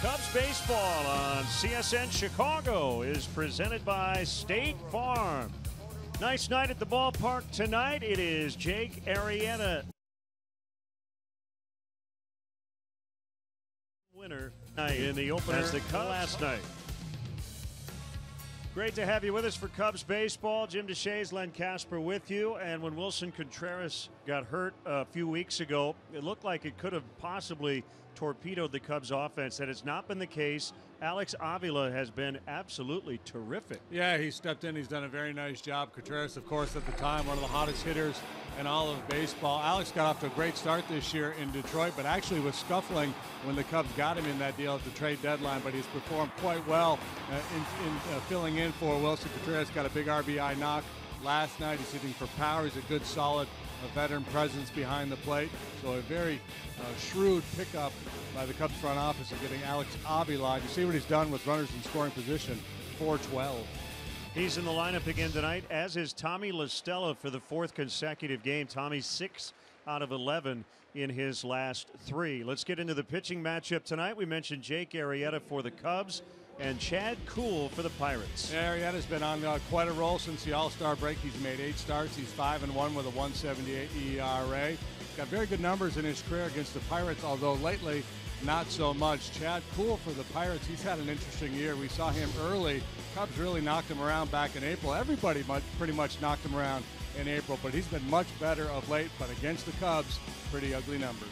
Cubs baseball on CSN Chicago is presented by State Farm. Nice night at the ballpark tonight. It is Jake Arrieta. Winner in the opener as the Cubs last night. Great to have you with us for Cubs baseball. Jim DeShays, Len Casper with you. And when Wilson Contreras got hurt a few weeks ago, it looked like it could have possibly torpedoed the Cubs offense. That has not been the case. Alex Avila has been absolutely terrific. Yeah, he stepped in. He's done a very nice job. Contreras, of course, at the time, one of the hottest hitters in all of baseball. Alex got off to a great start this year in Detroit, but actually was scuffling when the Cubs got him in that deal at the trade deadline. But he's performed quite well in filling in for Wilson Contreras. Got a big RBI knock last night. He's hitting for power. He's a good, solid veteran presence behind the plate. So a very shrewd pickup by the Cubs front office of getting Alex Avila. You see what he's done with runners in scoring position, 412. He's in the lineup again tonight, as is Tommy La Stella for the fourth consecutive game. Tommy's 6 out of 11 in his last 3. Let's get into the pitching matchup tonight. We mentioned Jake Arrieta for the Cubs and Chad Kuhl for the Pirates. Yeah, Arrieta's been on quite a roll since the All-Star break. He's made 8 starts. He's 5-1 with a 1.78 ERA. He's got very good numbers in his career against the Pirates, although lately not so much. Chad Kuhl for the Pirates, he's had an interesting year. We saw him early. Cubs really knocked him around back in April. Everybody pretty much knocked him around in April, but he's been much better of late. But against the Cubs, pretty ugly numbers.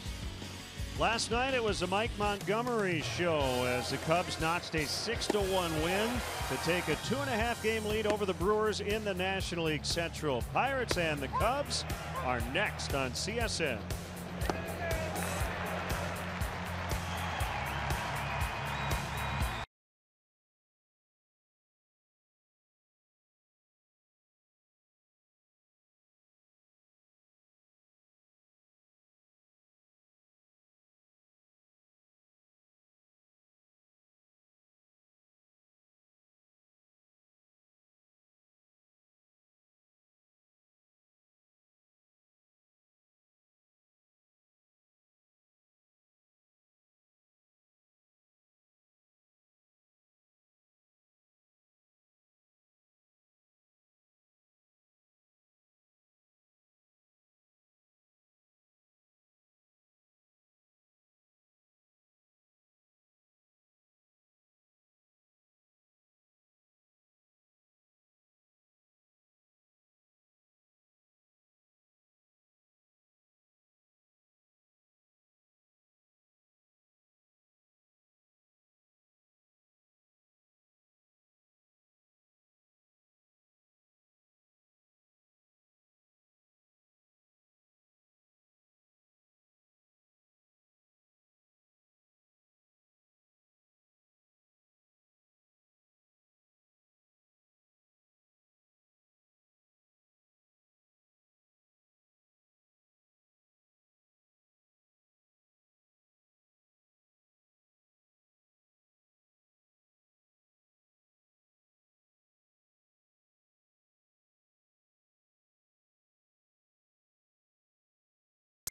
Last night it was the Mike Montgomery show as the Cubs notched a 6-1 win to take a 2.5 game lead over the Brewers in the National League Central. Pirates and the Cubs are next on CSN.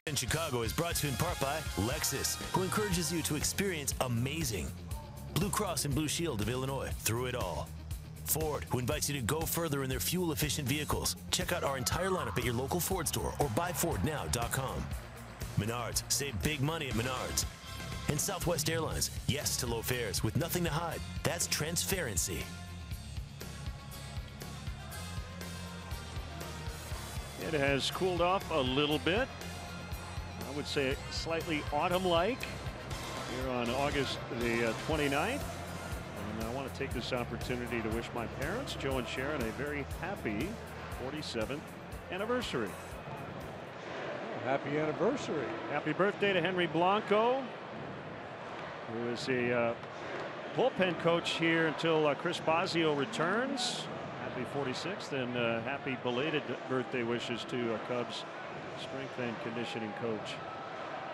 In Chicago is brought to you in part by Lexus, who encourages you to experience amazing. Blue Cross and Blue Shield of Illinois, through it all. Ford, who invites you to go further in their fuel-efficient vehicles. Check out our entire lineup at your local Ford store or buyfordnow.com. Menards, save big money at Menards. And Southwest Airlines, yes to low fares with nothing to hide. That's transparency. It has cooled off a little bit. I would say slightly autumn-like here on August the 29th. And I want to take this opportunity to wish my parents, Joe and Sharon, a very happy 47th anniversary. Oh, happy anniversary. Happy birthday to Henry Blanco, who is a bullpen coach here until Chris Bosio returns. Happy 46th, and happy belated birthday wishes to Cubs strength and conditioning coach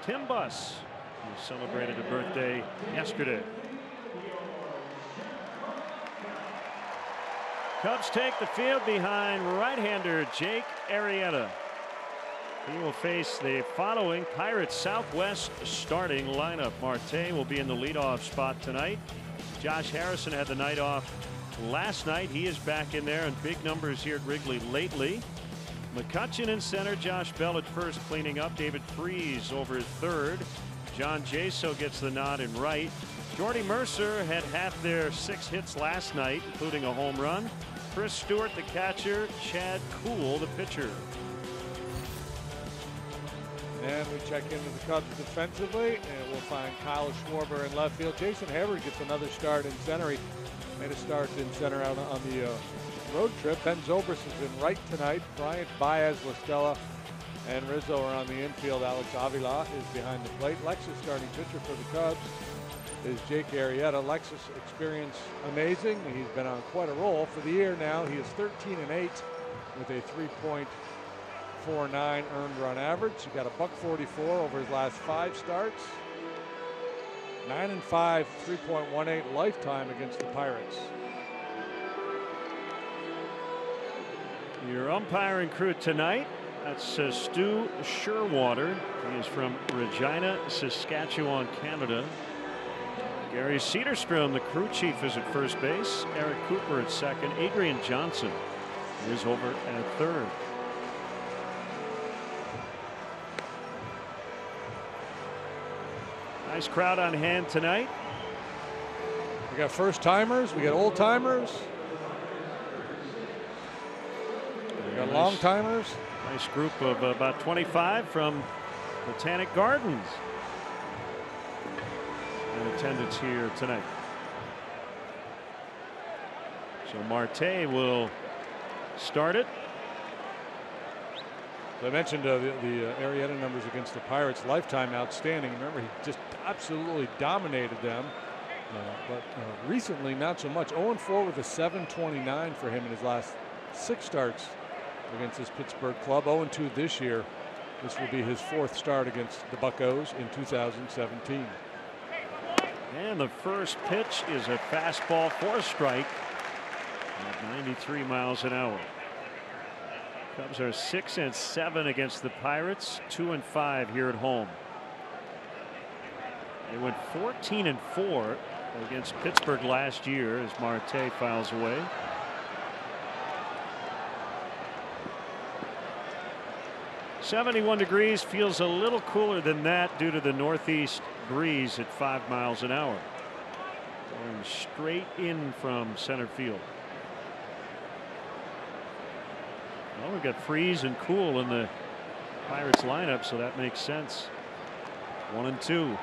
Tim Buss, who celebrated a birthday yesterday. Cubs take the field behind right-hander Jake Arrieta. He will face the following Pirates Southwest starting lineup. Marte will be in the leadoff spot tonight. Josh Harrison had the night off last night. He is back in there in big numbers here at Wrigley lately. McCutchen in center. Josh Bell at first cleaning up. David Freese over at third. John Jaso gets the nod in right. Jordy Mercer had half their 6 hits last night, including a home run. Chris Stewart the catcher. Chad Kuhl the pitcher. And we check into the Cubs defensively, and we'll find Kyle Schwarber in left field. Jason Hayward gets another start in center. He made a start in center out on the road trip. Ben Zobrist is in right tonight. Bryant, Baez, Listella, and Rizzo are on the infield. Alex Avila is behind the plate. Lexus starting pitcher for the Cubs is Jake Arrieta. Lexus experience amazing. He's been on quite a roll for the year now. He is 13-8 with a 3.49 earned run average. He got a $144 over his last 5 starts. 9-5, 3.18 lifetime against the Pirates. Your umpiring crew tonight. That's Stu Sherwater. He is from Regina, Saskatchewan, Canada. Gary Cedarstrom, the crew chief, is at first base. Eric Cooper at second. Adrian Johnson is over at third. Nice crowd on hand tonight. We got first timers, we got old timers, we got long timers. Nice group of about 25 from Botanic Gardens in attendance here tonight. So Marte will start it. I mentioned the Arrieta numbers against the Pirates, lifetime outstanding. Remember, he just absolutely dominated them. But recently, not so much. 0-4 with a 7.29 for him in his last 6 starts against his Pittsburgh club. 0-2 this year. This will be his 4th start against the Buccos in 2017. And the first pitch is a fastball for a strike at 93 miles an hour. Cubs are 6-7 against the Pirates, 2-5 here at home. They went 14-4 against Pittsburgh last year as Marte fouls away. (71 degrees) feels a little cooler than that due to the northeast breeze at 5 miles an hour. Going straight in from center field. Well, we've got Freese and Kuhl in the Pirates lineup, so that makes sense. 1-2.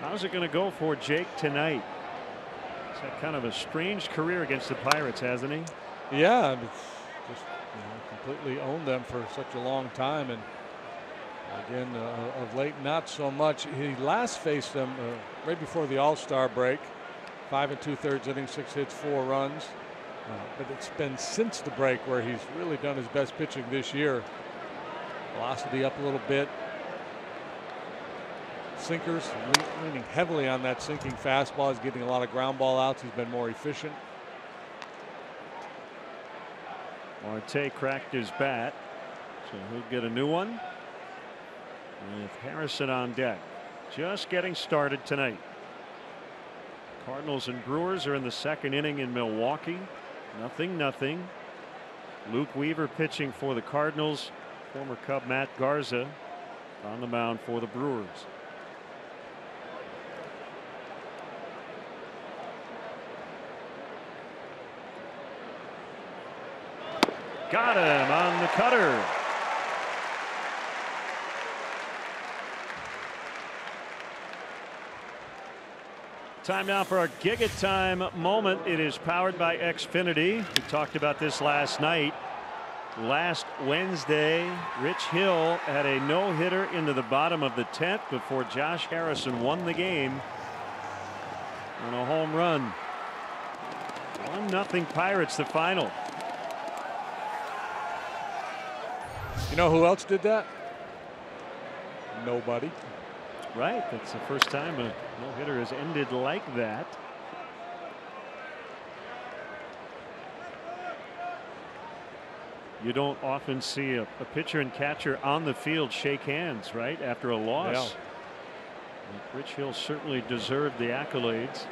How's it going to go for Jake tonight? He's had kind of a strange career against the Pirates, hasn't he? Yeah, just completely owned them for such a long time, and again, of late, not so much. He last faced them right before the All-Star break. 5 2/3 innings, 6 hits, 4 runs. But it's been since the break where he's really done his best pitching this year. Velocity up a little bit. Sinkers, leaning heavily on that sinking fastball. He's getting a lot of ground ball outs. He's been more efficient. Marte cracked his bat, so he'll get a new one. With Harrison on deck. Just getting started tonight. Cardinals and Brewers are in the 2nd inning in Milwaukee. 0-0. Luke Weaver pitching for the Cardinals. Former Cub Matt Garza on the mound for the Brewers. Got him on the cutter. Time now for our Giga Time moment. It is powered by Xfinity. We talked about this last night. Last Wednesday, Rich Hill had a no-hitter into the bottom of the 10th before Josh Harrison won the game on a home run. 1-0 Pirates, the final. You know who else did that? Nobody. Right. That's the first time a no-hitter has ended like that. You don't often see a pitcher and catcher on the field shake hands, right, after a loss. Yeah. Rich Hill certainly deserved the accolades.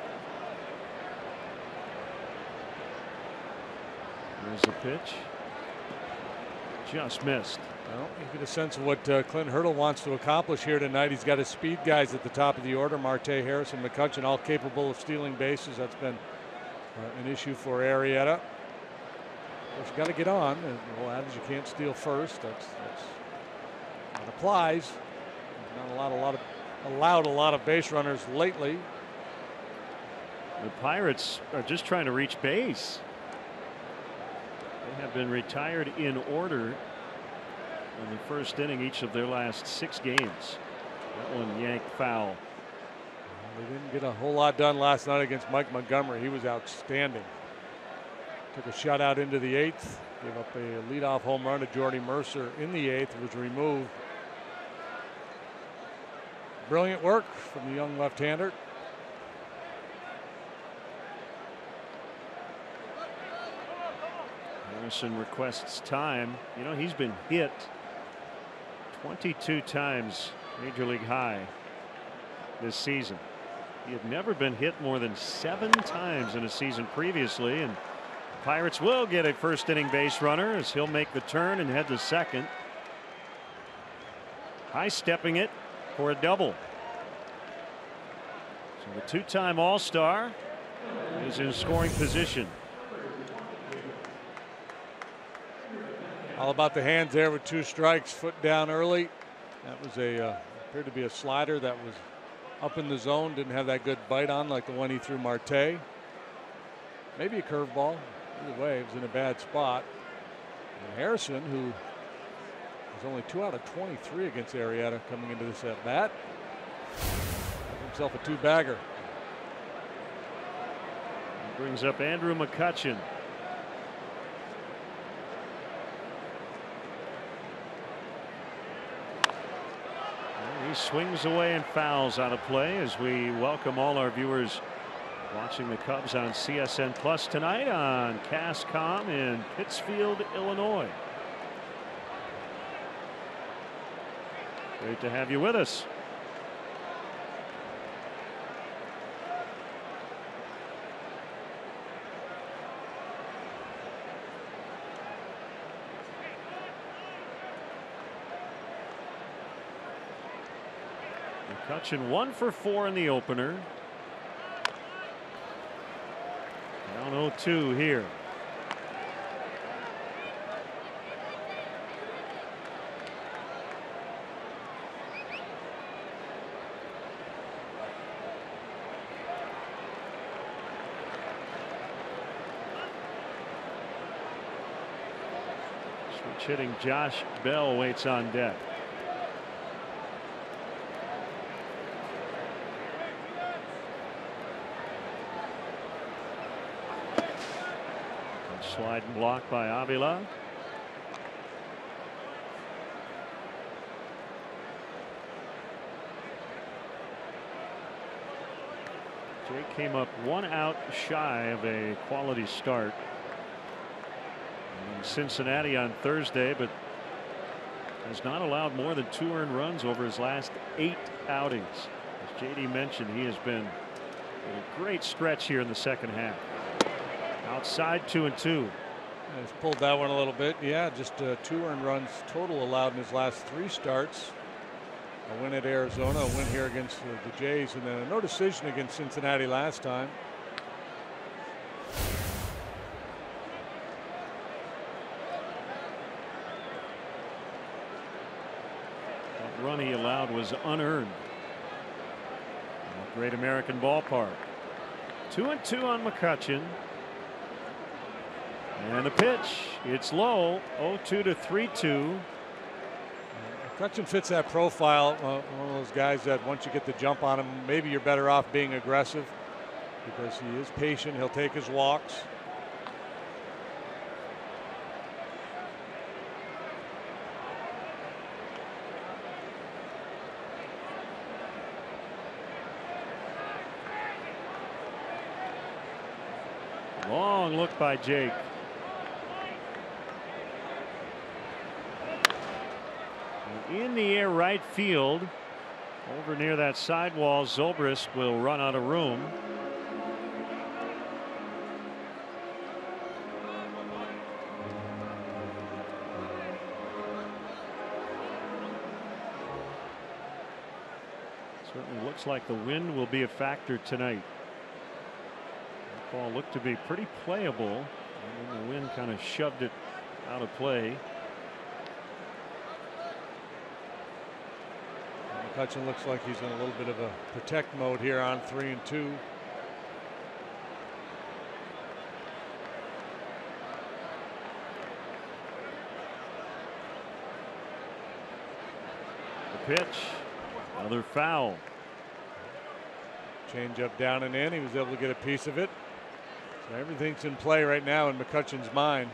There's the pitch. Just missed. Well, you get a sense of what Clint Hurdle wants to accomplish here tonight. He's got his speed guys at the top of the order. Marte, Harrison, McCutchen, all capable of stealing bases. That's been an issue for Arrieta. Of course, you got to get on. The old adage, you can't steal first. That applies. Not allowed a lot of base runners lately. The Pirates are just trying to reach base. They have been retired in order in the first inning each of their last 6 games. That one yanked foul. They didn't get a whole lot done last night against Mike Montgomery. He was outstanding. Took a shutout into the 8th. Gave up a leadoff home run to Jordy Mercer in the 8th. Was removed. Brilliant work from the young left-hander. Harrison requests time. You know, he's been hit 22 times Major League high this season. He had never been hit more than 7 times in a season previously, and Pirates will get a first inning base runner as he'll make the turn and head to second. High stepping it for a double. So the 2-time All-Star is in scoring position. All about the hands there with 2 strikes. Foot down early. That was appeared to be a slider that was up in the zone. Didn't have that good bite on like the one he threw Marte. Maybe a curveball. Either way, it was in a bad spot. And Harrison, who was only 2 out of 23 against Arrieta coming into this at bat, got himself a 2-bagger. Brings up Andrew McCutchen. He swings away and fouls out of play as we welcome all our viewers watching the Cubs on CSN Plus tonight on Cascom in Pittsfield, Illinois. Great to have you with us. McCutchen 1 for 4 in the opener. Down 0-2 here. Switch hitting Josh Bell waits on deck. Slide and block by Avila. Jake came up 1 out shy of a quality start in Cincinnati on Thursday, but has not allowed more than 2 earned runs over his last 8 outings. As JD mentioned, he has been a great stretch here in the second half. Outside 2-2. He's pulled that one a little bit. Yeah, just 2 earned runs total allowed in his last 3 starts. A win at Arizona, a win here against the Jays, and then a no decision against Cincinnati last time. That run he allowed was unearned. Great American Ballpark. 2-2 on McCutchen. And the pitch, it's low, 0-2 to 3-2. McCutchen fits that profile. One of those guys that once you get the jump on him, maybe you're better off being aggressive because he is patient. He'll take his walks. Long look by Jake. In the air right field. Over near that sidewall, Zobrist will run out of room. Certainly looks like the wind will be a factor tonight. That ball looked to be pretty playable, and then the wind kind of shoved it out of play. McCutchen looks like he's in a little bit of a protect mode here on 3-2. The pitch, another foul. Change up down and in. He was able to get a piece of it. So everything's in play right now in McCutchen's mind.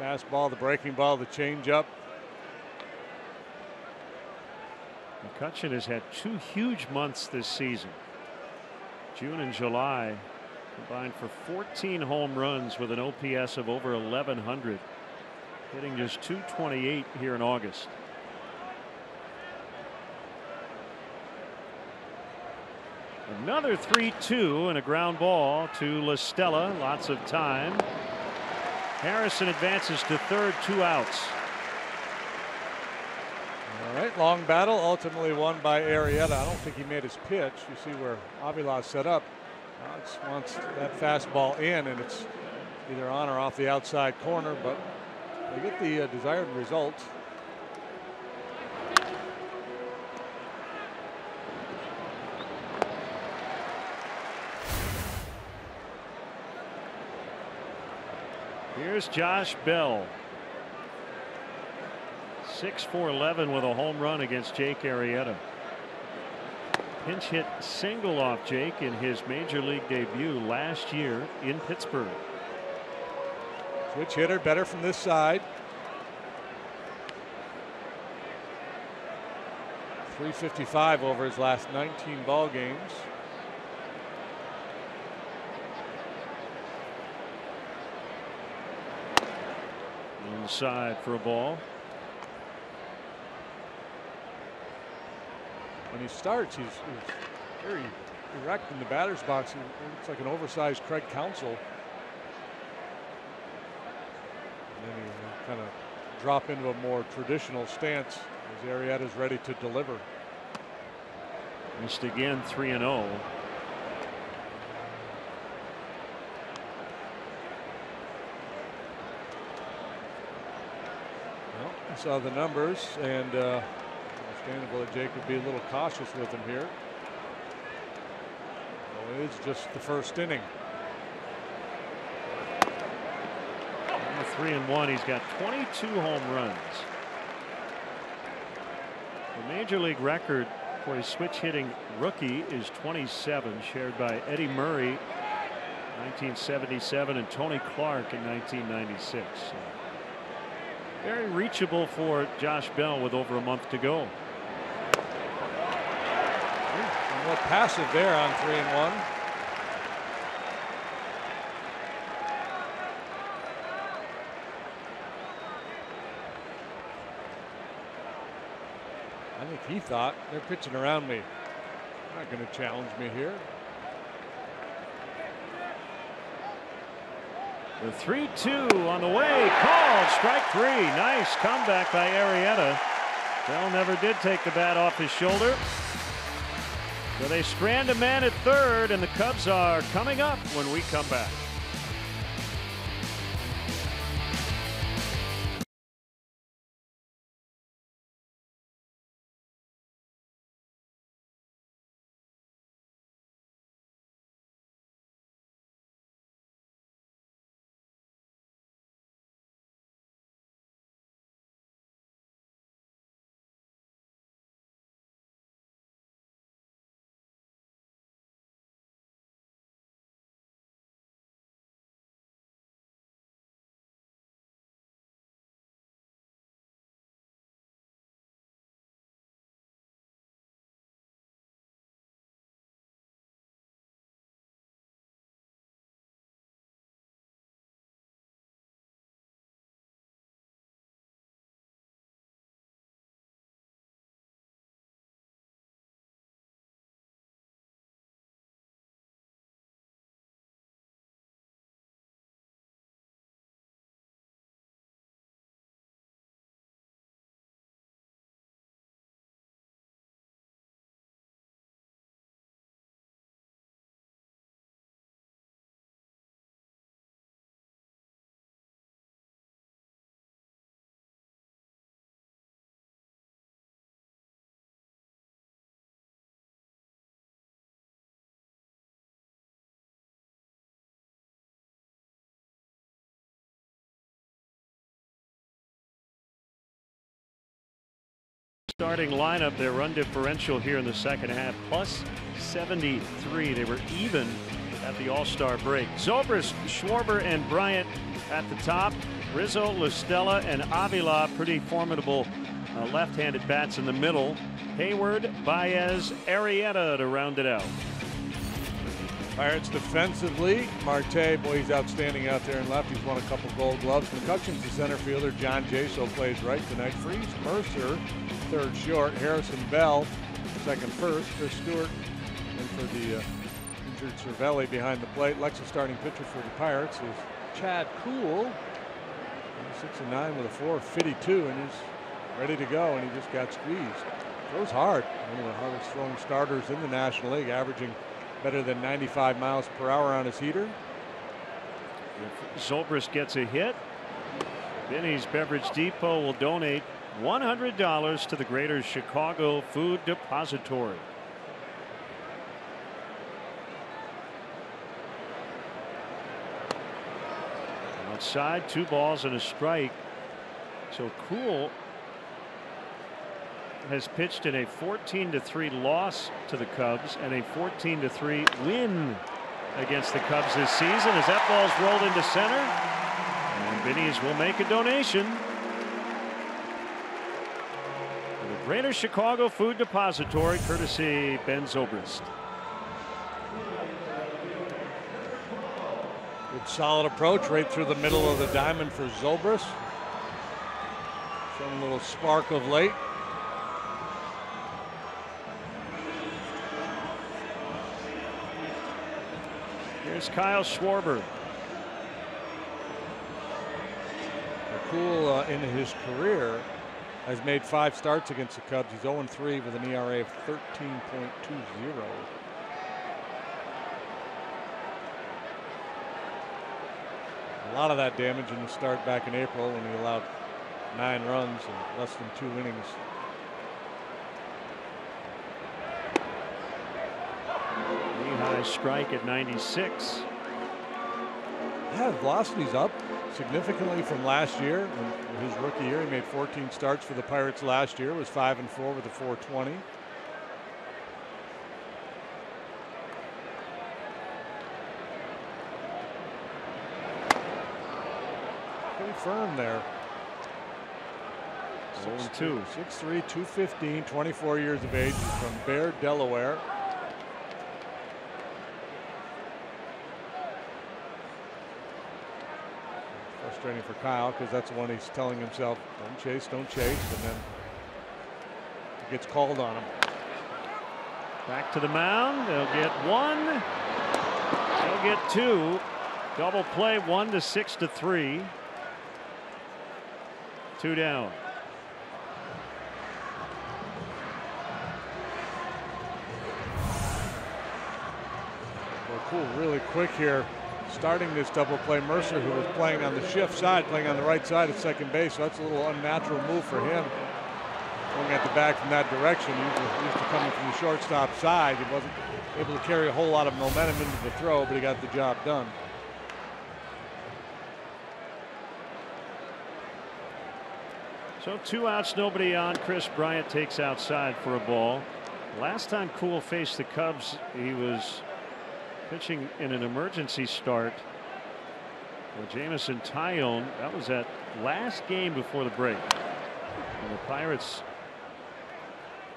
Fastball, the breaking ball, the change up. McCutchen has had 2 huge months this season. June and July combined for 14 home runs with an OPS of over 1,100, hitting just .228 here in August. Another 3-2 and a ground ball to La Stella. Lots of time. Harrison advances to third, 2 outs. All right, long battle, ultimately won by Arrieta. I don't think he made his pitch. You see where Avila's set up. Alex wants that fastball in, and it's either on or off the outside corner, but they get the desired result. Here's Josh Bell. 6-for-11 with a home run against Jake Arrieta. Pinch hit single off Jake in his major league debut last year in Pittsburgh. Switch hitter, better from this side. .355 over his last 19 ball games. Inside for a ball. When he starts, he's very erect in the batter's box. He looks like an oversized Craig Counsell. And then he kind of drop into a more traditional stance as Arrieta's ready to deliver. Missed again, 3-0. Well, I saw the numbers, and understandable that Jake would be a little cautious with him here. Well, it's just the first inning. 3-1. He's got 22 home runs. The major league record for a switch hitting rookie is 27, shared by Eddie Murray 1977 and Tony Clark in 1996. So very reachable for Josh Bell with over a month to go. Somewhat passive there on 3-1. I think he thought, they're pitching around me. They're not going to challenge me here. The 3-2 on the way, called strike 3. Nice comeback by Arrieta. Bell never did take the bat off his shoulder. So they strand a man at third, and the Cubs are coming up when we come back. starting lineup. Their run differential here in the second half plus 73. They were even at the All-Star break. Zobrist, Schwarber, and Bryant at the top. Rizzo, LaStella, and Avila, pretty formidable left-handed bats in the middle. Hayward, Baez, Arrieta to round it out. Pirates defensively, Marte, boy, he's outstanding out there in left. He's won a couple Gold Gloves. Concussions to center fielder John Jaso plays right tonight. Freese, Mercer, third short. Harrison Bell, second first. Chris Stewart, and for the injured Cervelli behind the plate. Lexus starting pitcher for the Pirates is Chad Kuhl. 6-9 with a 4.52, and he's ready to go, and he just got squeezed. Throws hard. One of the hardest throwing starters in the National League, averaging better than 95 miles per hour on his heater. If Zobrist gets a hit, Benny's Beverage Depot will donate $100 to the Greater Chicago Food Depository. Outside, 2 balls and a strike. So Kuhl has pitched in a 14-3 loss to the Cubs and a 14-3 win against the Cubs this season, as that ball's rolled into center, and Benny's will make a donation to the Greater Chicago Food Depository, courtesy Ben Zobrist. Good solid approach right through the middle of the diamond for Zobrist. Showing a little spark of late. Here's Kyle Schwarber. Kuhl in his career has made 5 starts against the Cubs. He's 0-3 with an ERA of 13.20. A lot of that damage in the start back in April when he allowed 9 runs in less than 2 innings. High strike at 96. Yeah, velocity's up significantly from last year. In his rookie year, he made 14 starts for the Pirates last year. Was 5-4 with a 4.20. Pretty firm there. 0-2. 6'3", 215, 24 years of age. He's from Bear, Delaware. Frustrating for Kyle because that's the one he's telling himself, don't chase, and then he gets called on him. Back to the mound. They'll get 1. They'll get 2. Double play, 1 to 6-3. 2 down. Well, cool, really quick here. Starting this double play, Mercer, who was playing on the shift side, playing on the right side at second base. So that's a little unnatural move for him. Going at the back from that direction. He was used to coming from the shortstop side. He wasn't able to carry a whole lot of momentum into the throw, but he got the job done. So 2 outs, nobody on. Chris Bryant takes outside for a ball. Last time Kuhl faced the Cubs, he was pitching in an emergency start for Jamison Tyone. That was that last game before the break. And the Pirates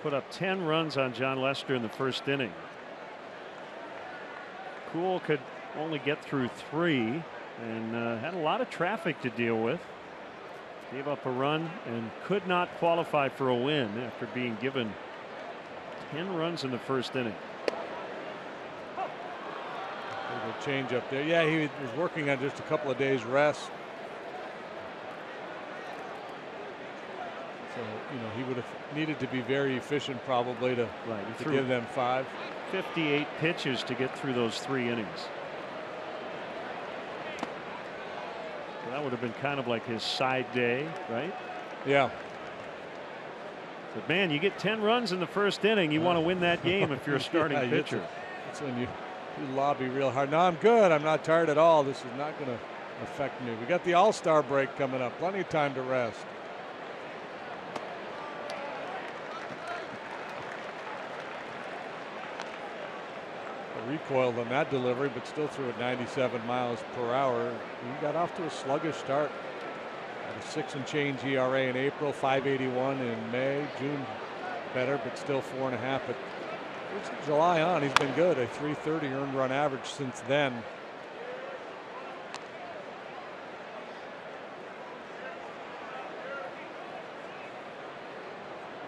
put up 10 runs on John Lester in the first inning. Kuhl could only get through 3 and had a lot of traffic to deal with. Gave up a run and could not qualify for a win after being given 10 runs in the first inning. A change up there. Yeah, he was working on just a couple of days rest. So, you know, he would have needed to be very efficient probably to give them 5. 58 pitches to get through those 3 innings. So that would have been kind of like his side day, right? Yeah. But man, you get 10 runs in the first inning, you want to win that game if you're a starting pitcher. That's when you lobby real hard. No, I'm good. I'm not tired at all. This is not going to affect me. We got the All-Star break coming up. Plenty of time to rest. recoiled on that delivery, but still threw at 97 miles per hour. He got off to a sluggish start. Had a 6 and change ERA in April, 5.81 in May. June better, but still 4.5. But since July on, he's been good. A 3.30 earned run average since then.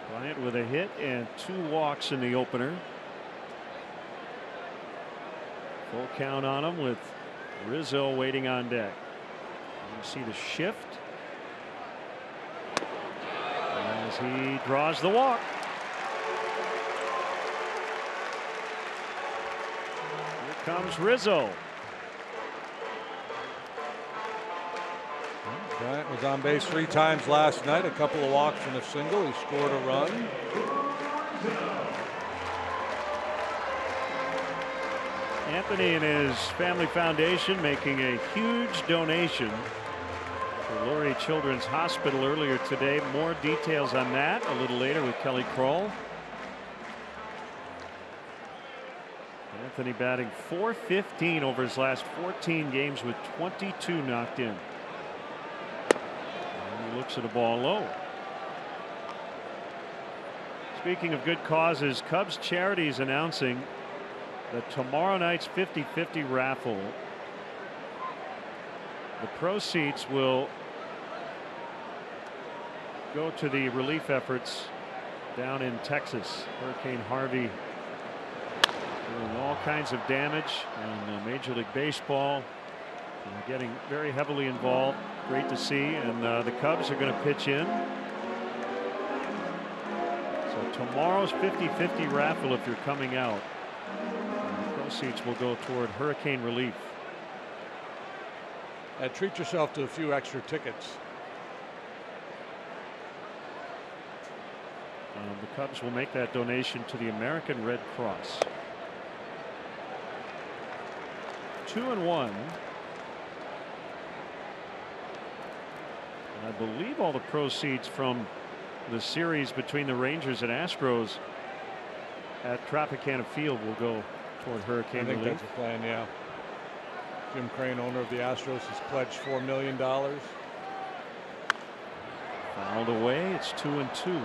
Bryant with a hit and 2 walks in the opener. Full count on him with Rizzo waiting on deck. You see the shift as he draws the walk. Here comes Rizzo. Bryant was on base 3 times last night, a couple of walks and a single. He scored a run. Anthony and his family foundation making a huge donation for Lurie Children's Hospital earlier today. More details on that a little later with Kelly Kroll. Anthony batting .415 over his last 14 games with 22 knocked in. And he looks at a ball low. Speaking of good causes, Cubs Charities announcing that tomorrow night's 50-50 raffle, the proceeds will go to the relief efforts down in Texas. Hurricane Harvey doing all kinds of damage, and Major League Baseball getting very heavily involved. Great to see, and the Cubs are going to pitch in. So tomorrow's 50-50 raffle, if you're coming out, proceeds will go toward hurricane relief. Treat yourself to a few extra tickets. The Cubs will make that donation to the American Red Cross. 2-1. I believe all the proceeds from the series between the Rangers and Astros at Tropicana Field will go toward hurricane relief. I think that's the plan, yeah. Jim Crane, owner of the Astros, has pledged $4 million. Fouled away. It's 2-2.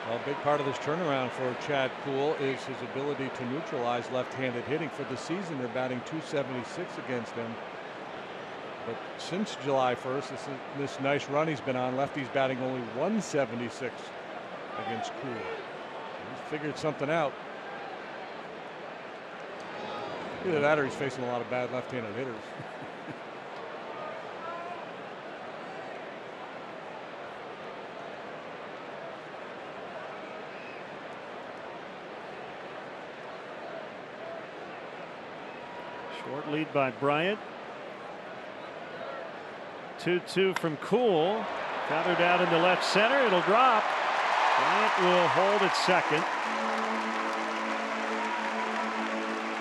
Well, a big part of this turnaround for Chad Kuhl is his ability to neutralize left-handed hitting. For the season, they're batting .276 against him. But since July 1st, this nice run he's been on, lefty's batting only .176 against Kuhl. He's figured something out. Either that or he's facing a lot of bad left-handed hitters. Short lead by Bryant. 2-2 from Kuhl. Feathered out into left center. It'll drop. Bryant will hold at second.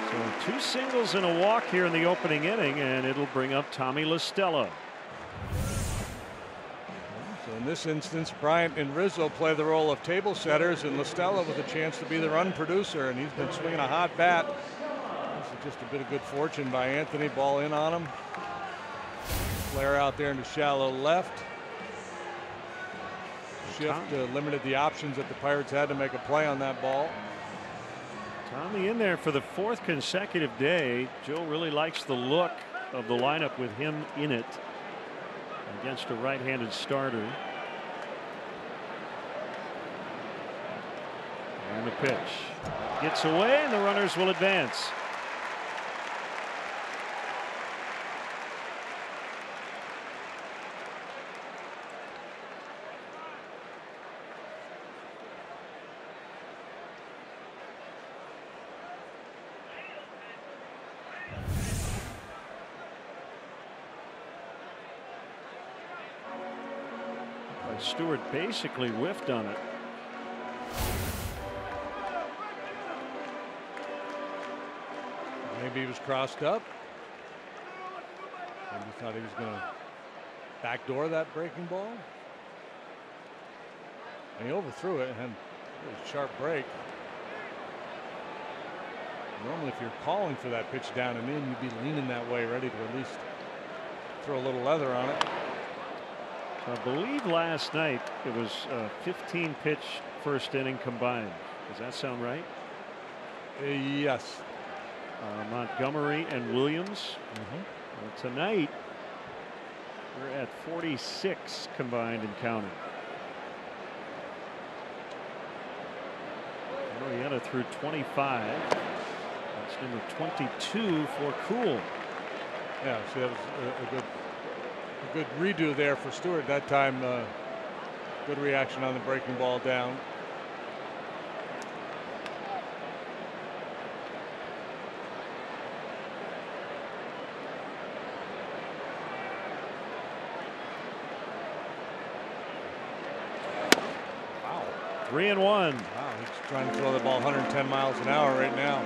So 2 singles and a walk here in the opening inning, and it'll bring up Tommy La Stella. So in this instance, Bryant and Rizzo play the role of table setters, and La Stella with a chance to be the run producer, and he's been swinging a hot bat. This is just a bit of good fortune by Anthony. Ball in on him. Flare out there into shallow left. Shift limited the options that the Pirates had to make a play on that ball. Tommy in there for the 4th consecutive day. Joe really likes the look of the lineup with him in it against a right-handed starter. And the pitch gets away, and the runners will advance. Stewart basically whiffed on it. Maybe he was crossed up. Maybe thought he was going to backdoor that breaking ball. And he overthrew it and had a sharp break. Normally, if you're calling for that pitch down and in, you'd be leaning that way, ready to at least throw a little leather on it. So I believe last night it was 15 pitch first inning combined. Does that sound right? Yes. Montgomery and Williams. Tonight we're at 46 combined and counting. Arrieta threw 25. That's number 22 for Cool. Yeah, see, that was a good redo there for Stewart that time. Good reaction on the breaking ball down. Wow. 3-1. Wow, he's trying to throw the ball 110 miles an hour right now.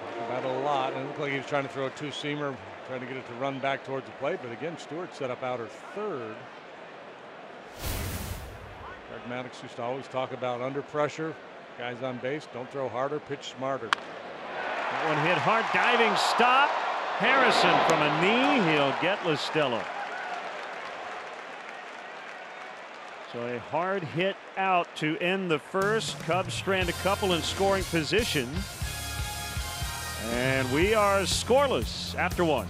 Talk about a lot. And it looked like he was trying to throw a two-seamer, trying to get it to run back towards the plate. But again, Stewart set up outer third. Greg Maddux used to always talk about under pressure, guys on base, don't throw harder, pitch smarter. That one hit hard, diving stop. Harrison from a knee. He'll get LaStella. So a hard hit out to end the first. Cubs strand a couple in scoring position. And we are scoreless after one.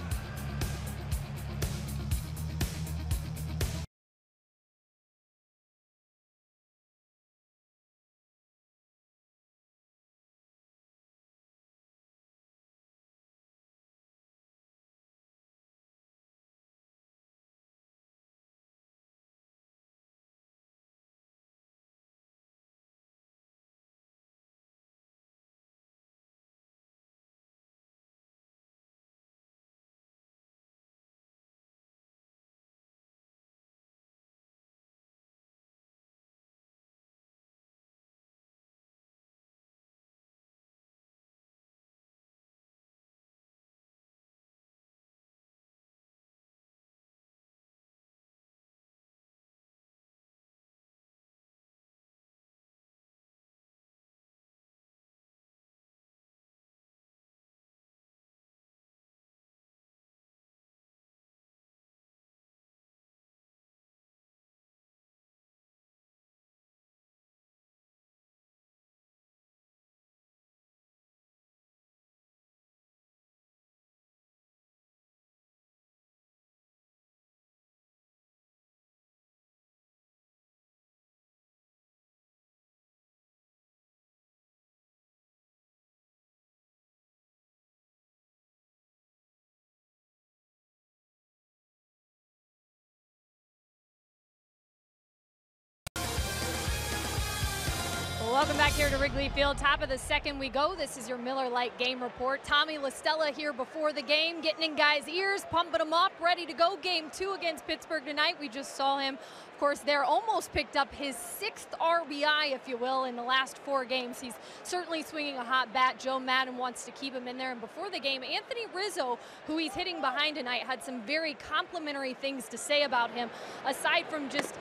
Welcome back here to Wrigley Field. Top of the second we go. This is your Miller Lite game report. Tommy LaStella here before the game, getting in guys' ears, pumping them up, ready to go. Game 2 against Pittsburgh tonight. We just saw him, of course, there almost picked up his 6th RBI, if you will, in the last 4 games. He's certainly swinging a hot bat. Joe Madden wants to keep him in there. And before the game, Anthony Rizzo, who he's hitting behind tonight, had some very complimentary things to say about him, aside from just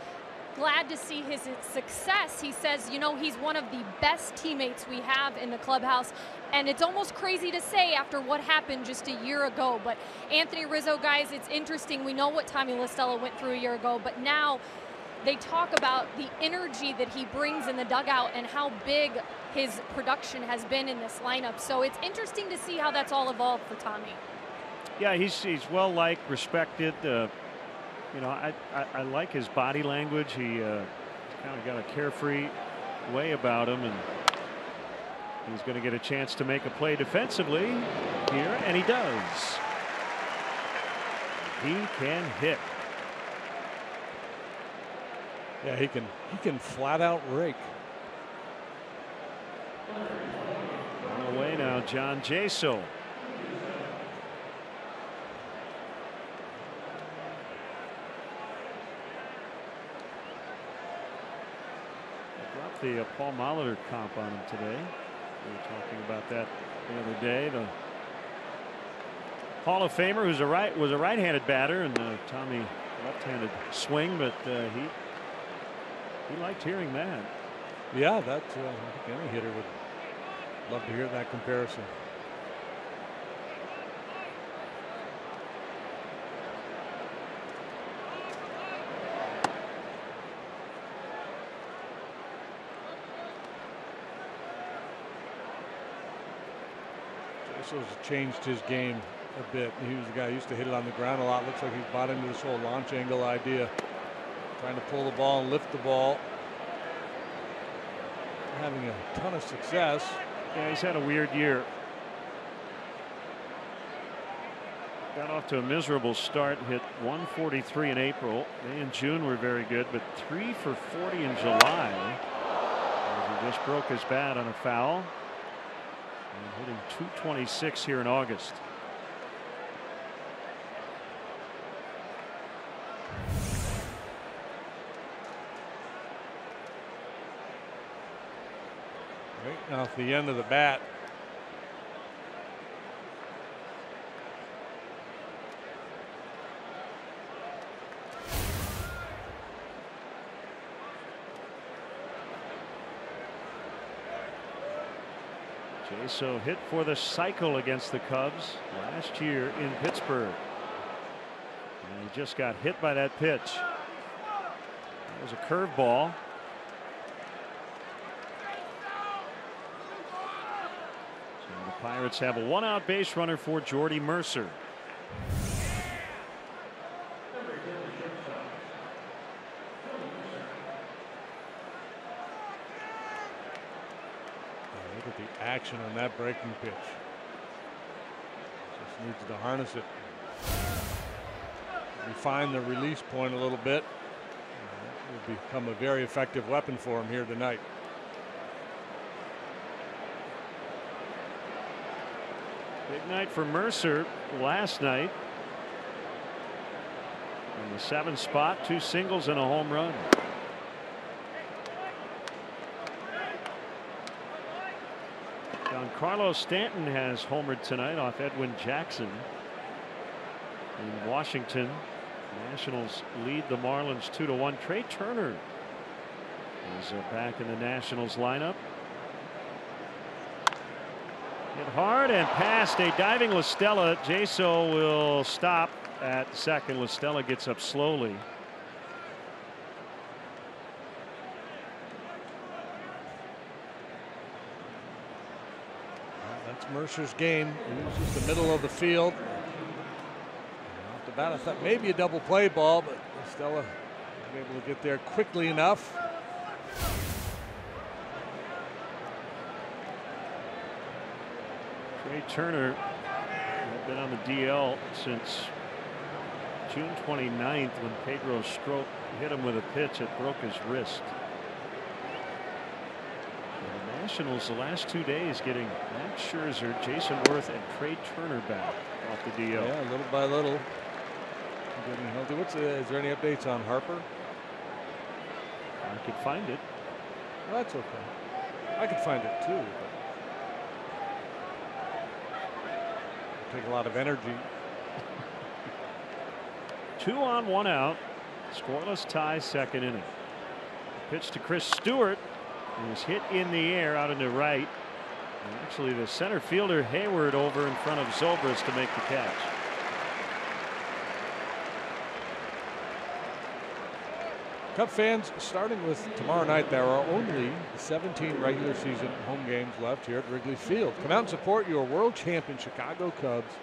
glad to see his success. He says, you know, he's one of the best teammates we have in the clubhouse, and it's almost crazy to say after what happened just a year ago. But Anthony Rizzo, guys, it's interesting. We know what Tommy LaStella went through a year ago, but now they talk about the energy that he brings in the dugout and how big his production has been in this lineup. So it's interesting to see how that's all evolved for Tommy. Yeah, he's well liked, respected. You know, I like his body language. He kind of got a carefree way about him, and he's going to get a chance to make a play defensively here, and he does. He can hit. Yeah, he can flat out rake. On the way now, John Jaso. The Paul Molitor comp on him today. We were talking about that the other day. The Hall of Famer who's was a right-handed batter, and Tommy left-handed swing, but he liked hearing that. Yeah, that's I think any hitter would love to hear that comparison. Has changed his game a bit. He was the guy who used to hit it on the ground a lot. Looks like he's bought into this whole launch angle idea, trying to pull the ball and lift the ball. Having a ton of success. Yeah, he's had a weird year. Got off to a miserable start, hit 143 in April. May and June were very good, but 3 for 40 in July. As he just broke his bat on a foul. And hitting 226 here in August. Right off the end of the bat. So hit for the cycle against the Cubs last year in Pittsburgh. And he just got hit by that pitch. That was a curveball. So the Pirates have a 1-out base runner for Jordy Mercer. Action on that breaking pitch. Just needs to harness it. Refine the release point a little bit. It will become a very effective weapon for him here tonight. Big night for Mercer last night. In the 7th spot, 2 singles and a home run. Carlos Stanton has homered tonight off Edwin Jackson. In Washington, Nationals lead the Marlins 2-1. Trey Turner is back in the Nationals lineup. Hit hard and past a diving La Stella. Jaso will stop at second. La Stella gets up slowly. Mercer's game. He uses the middle of the field. Off the bat, I thought maybe a double play ball, but Stella was able to get there quickly enough. Trey Turner had been on the DL since June 29th when Pedro Strop hit him with a pitch that broke his wrist. Nationals the last 2 days getting Max Scherzer, Jason Worth, and Trey Turner back off the DL. Yeah, little by little. Getting healthy. Is there any updates on Harper? I could find it. Well, that's okay. I could find it too. But take a lot of energy. 2 on, 1 out. Scoreless tie, 2nd inning. Pitch to Chris Stewart. He was hit in the air out into right. And actually, the center fielder Hayward over in front of Zobrist to make the catch. Cub fans, starting with tomorrow night, there are only 17 regular season home games left here at Wrigley Field. Come out and support your world champion Chicago Cubs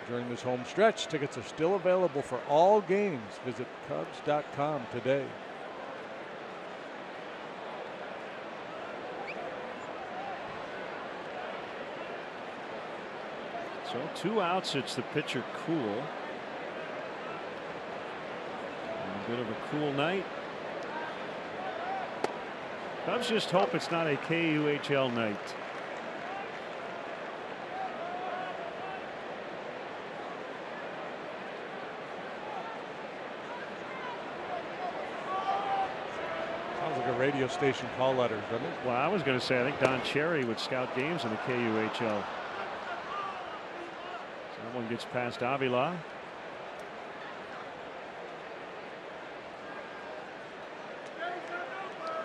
during this home stretch. Tickets are still available for all games. Visit Cubs.com today. So 2 outs. It's the pitcher Cool. A bit of a cool night. Cubs just hope it's not a KUHL night. Sounds like a radio station call letter, doesn't it? Well, I was going to say I think Don Cherry would scout games in the KUHL. That one one gets past Avila.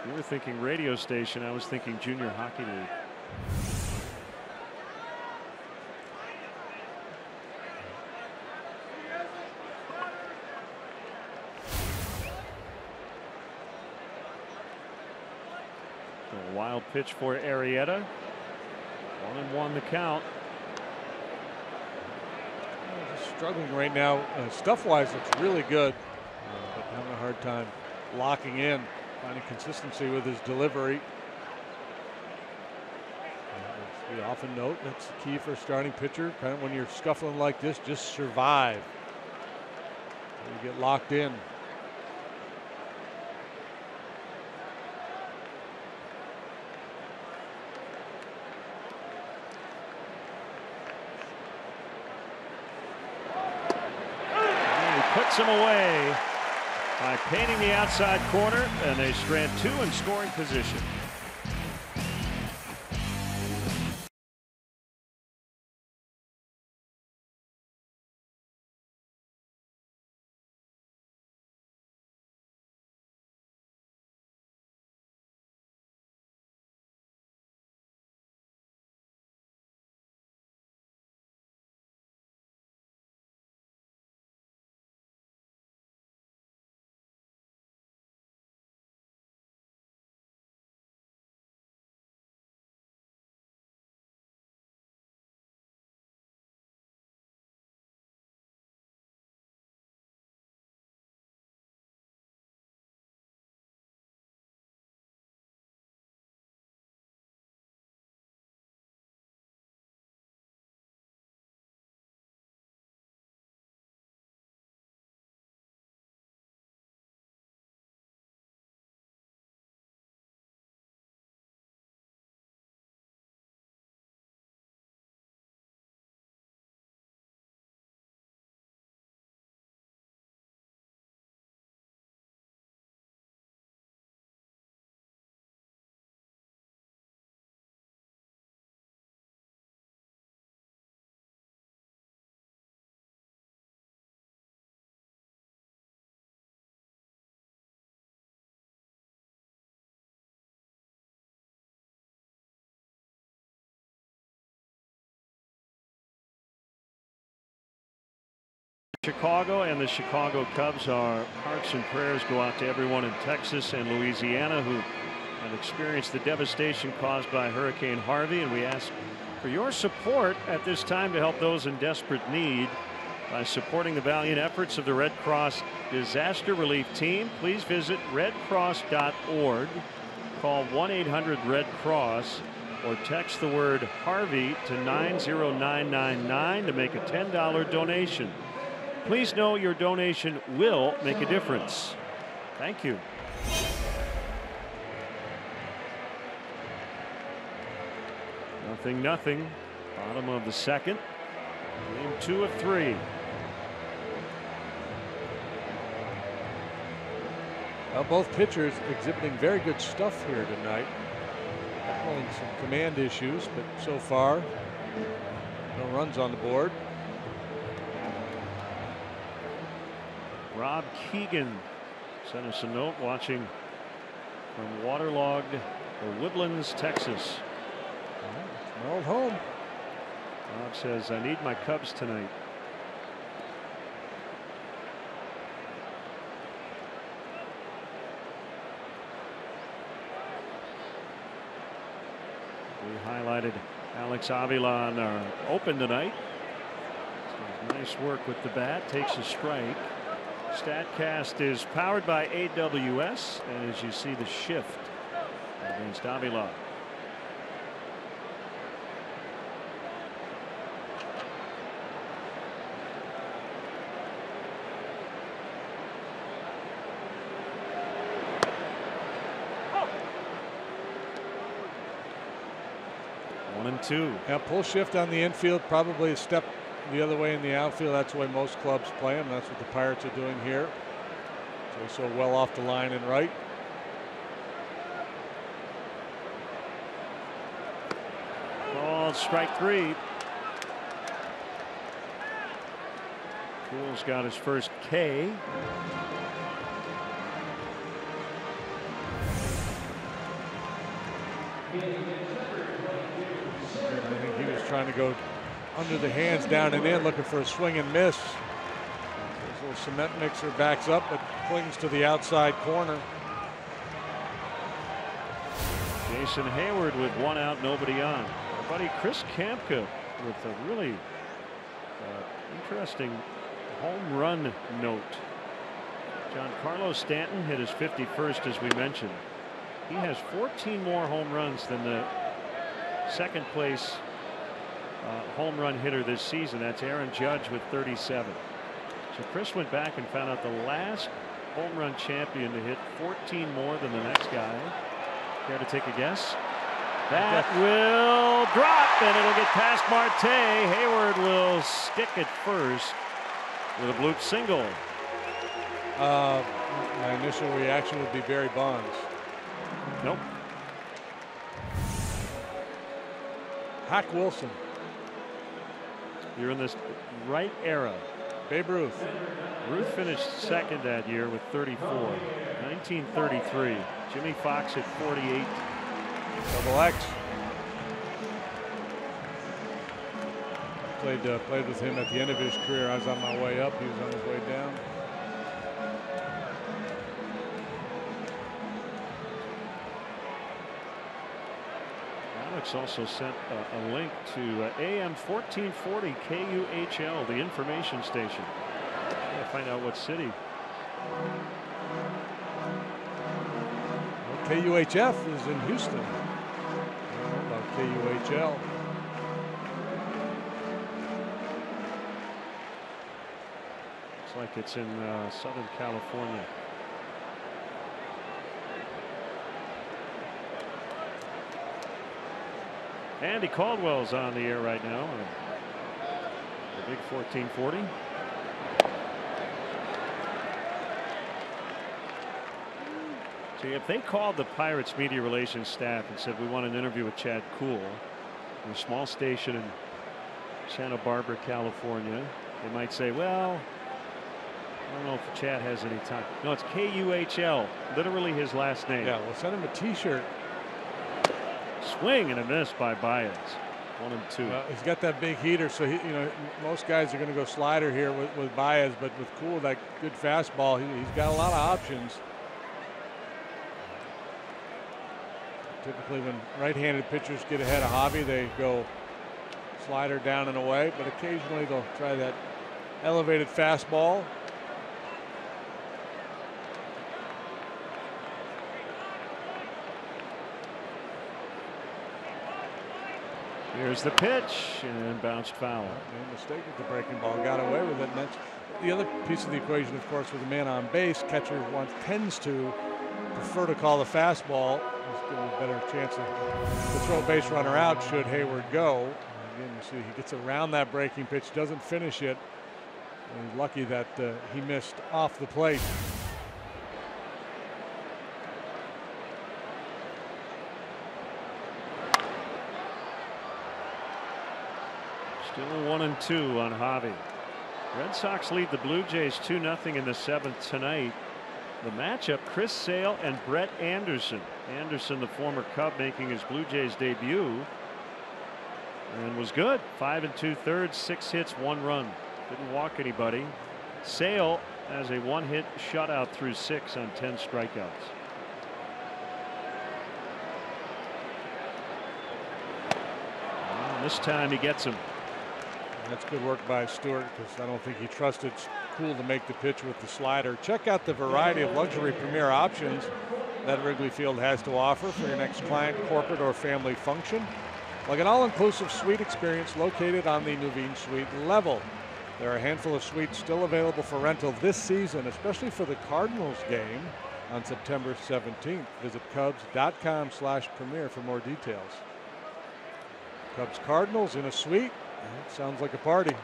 You were thinking radio station. I was thinking junior hockey league. A wild pitch for Arrieta. 1-1 the count. Just struggling right now. Stuff-wise, looks really good, but having a hard time locking in, finding consistency with his delivery. As we often note, that's the key for a starting pitcher. Kind of when you're scuffling like this, just survive. You get locked in. Puts him away by painting the outside corner, and they strand 2 in scoring position. Chicago and the Chicago Cubs, our hearts and prayers go out to everyone in Texas and Louisiana who have experienced the devastation caused by Hurricane Harvey, and we ask for your support at this time to help those in desperate need by supporting the valiant efforts of the Red Cross Disaster Relief Team. Please visit redcross.org, call 1-800-RED-CROSS, or text the word Harvey to 90999 to make a $10 donation. Please know your donation will make a difference. Thank you. Nothing. Bottom of the second. Game 2 of 3. Well, both pitchers exhibiting very good stuff here tonight. Battling some command issues, but so far, no runs on the board. Rob Keegan sent us a note watching from waterlogged Woodlands, Texas. It's my old home. Rob says, I need my Cubs tonight. We highlighted Alex Avila on our open tonight. So nice work with the bat, takes a strike. StatCast is powered by AWS, and as you see the shift against Avila. One and two. Yeah, pull shift on the infield, probably a step the other way in the outfield. That's the way most clubs play them. That's what the Pirates are doing here. So well off the line and right. Ball, strike 3. Cool's got his first K. I think he was trying to go under the hands, down and in, looking for a swing and miss. His little cement mixer backs up, but clings to the outside corner. Jason Hayward with one out, nobody on. Our buddy Chris Kampka with a really interesting home run note. Giancarlo Stanton hit his 51st, as we mentioned. He has 14 more home runs than the second place home run hitter this season. That's Aaron Judge with 37. So Chris went back and found out the last home run champion to hit 14 more than the next guy. Care to take a guess? That will drop, and it'll get past Marte. Hayward will stick at first with a bloop single. My initial reaction would be Barry Bonds. Nope. Hack Wilson. You're in this right era. Babe Ruth. Ruth finished second that year with 34. 1933. Jimmy Fox at 48. Double X. Played with him at the end of his career. I was on my way up. He was on his way down. Alex also sent a link to AM 1440 KUHL, the information station. I'll find out what city. Well, KUHF is in Houston. I don't know about KUHL. Looks like it's in Southern California. Andy Caldwell's on the air right now. The big 1440. See, if they called the Pirates media relations staff and said we want an interview with Chad Kuhl, in a small station in Santa Barbara, California, they might say, well, I don't know if Chad has any time. No, it's KUHL, literally his last name. Yeah, we'll send him a T-shirt. Swing and a miss by Baez. 1-2. Well, he's got that big heater, so most guys are going to go slider here with Baez, but with Kuhl, that good fastball, he's got a lot of options. Typically, when right-handed pitchers get ahead of Javi, they go slider down and away, but occasionally they'll try that elevated fastball. Here's the pitch and bounced foul. No mistake with the breaking ball, got away with it. And that's the other piece of the equation, of course, with a man on base. Catcher tends to prefer to call the fastball. He's got a better chance to throw a base runner out should Hayward go. Again, you see he gets around that breaking pitch, doesn't finish it. And he's lucky that he missed off the plate. Still 1-2 on Javi. Red Sox lead the Blue Jays 2-0 in the 7th tonight. The matchup, Chris Sale and Brett Anderson. Anderson, the former Cub, making his Blue Jays debut, and was good. 5 2/3, 6 hits, 1 run. Didn't walk anybody. Sale has a 1-hit shutout through 6 on 10 strikeouts. And this time he gets him. That's good work by Stewart, because I don't think he trusted Kuhl to make the pitch with the slider. Check out the variety of luxury premier options that Wrigley Field has to offer for your next client, corporate, or family function. Like an all-inclusive suite experience located on the Nuveen Suite level. There are a handful of suites still available for rental this season, especially for the Cardinals game on September 17th. Visit Cubs.com/premier for more details. Cubs Cardinals in a suite. It sounds like a party.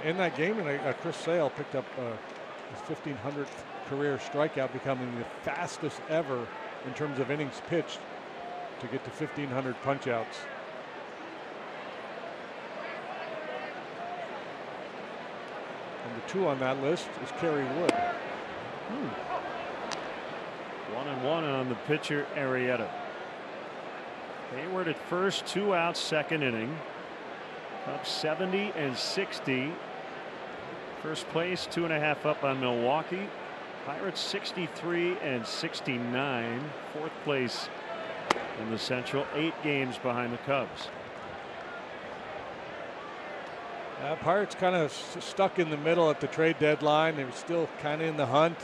In that game, Chris Sale picked up his 1,500th career strikeout, becoming the fastest ever in terms of innings pitched to get to 1,500 punch-outs. Number 2 on that list is Kerry Wood. 1-1 on the pitcher, Arrieta. Hayward at first, 2 outs, second inning. Up 70 and 60. First place, 2.5 up on Milwaukee. Pirates 63 and 69. Fourth place in the Central, 8 games behind the Cubs. Pirates kind of stuck in the middle at the trade deadline. They were still kind of in the hunt.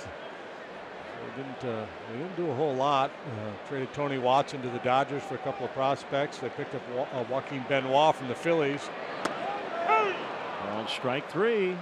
They didn't do a whole lot. Traded Tony Watson to the Dodgers for a couple of prospects. They picked up Joaquin Benoit from the Phillies. On strike 3.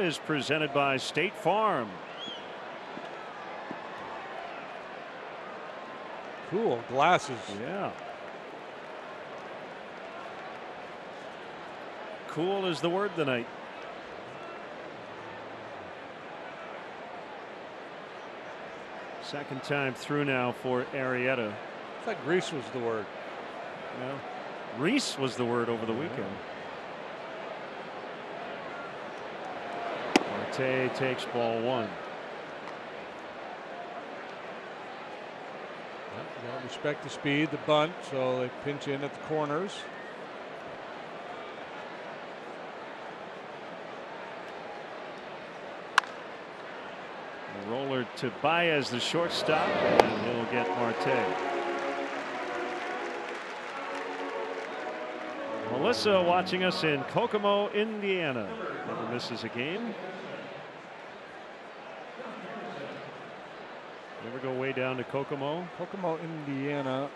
Is presented by State Farm. Cool glasses. Yeah. Cool is the word tonight. Second time through now for Arrieta. I thought grease was the word. Well, Reese was the word over the weekend. Marte takes ball 1. You gotta respect the speed, the bunt, so they pinch in at the corners. The roller to Baez, the shortstop, and he'll get Marte. Melissa watching us in Kokomo, Indiana. Never misses a game. Never go way down to Kokomo. Kokomo, Indiana.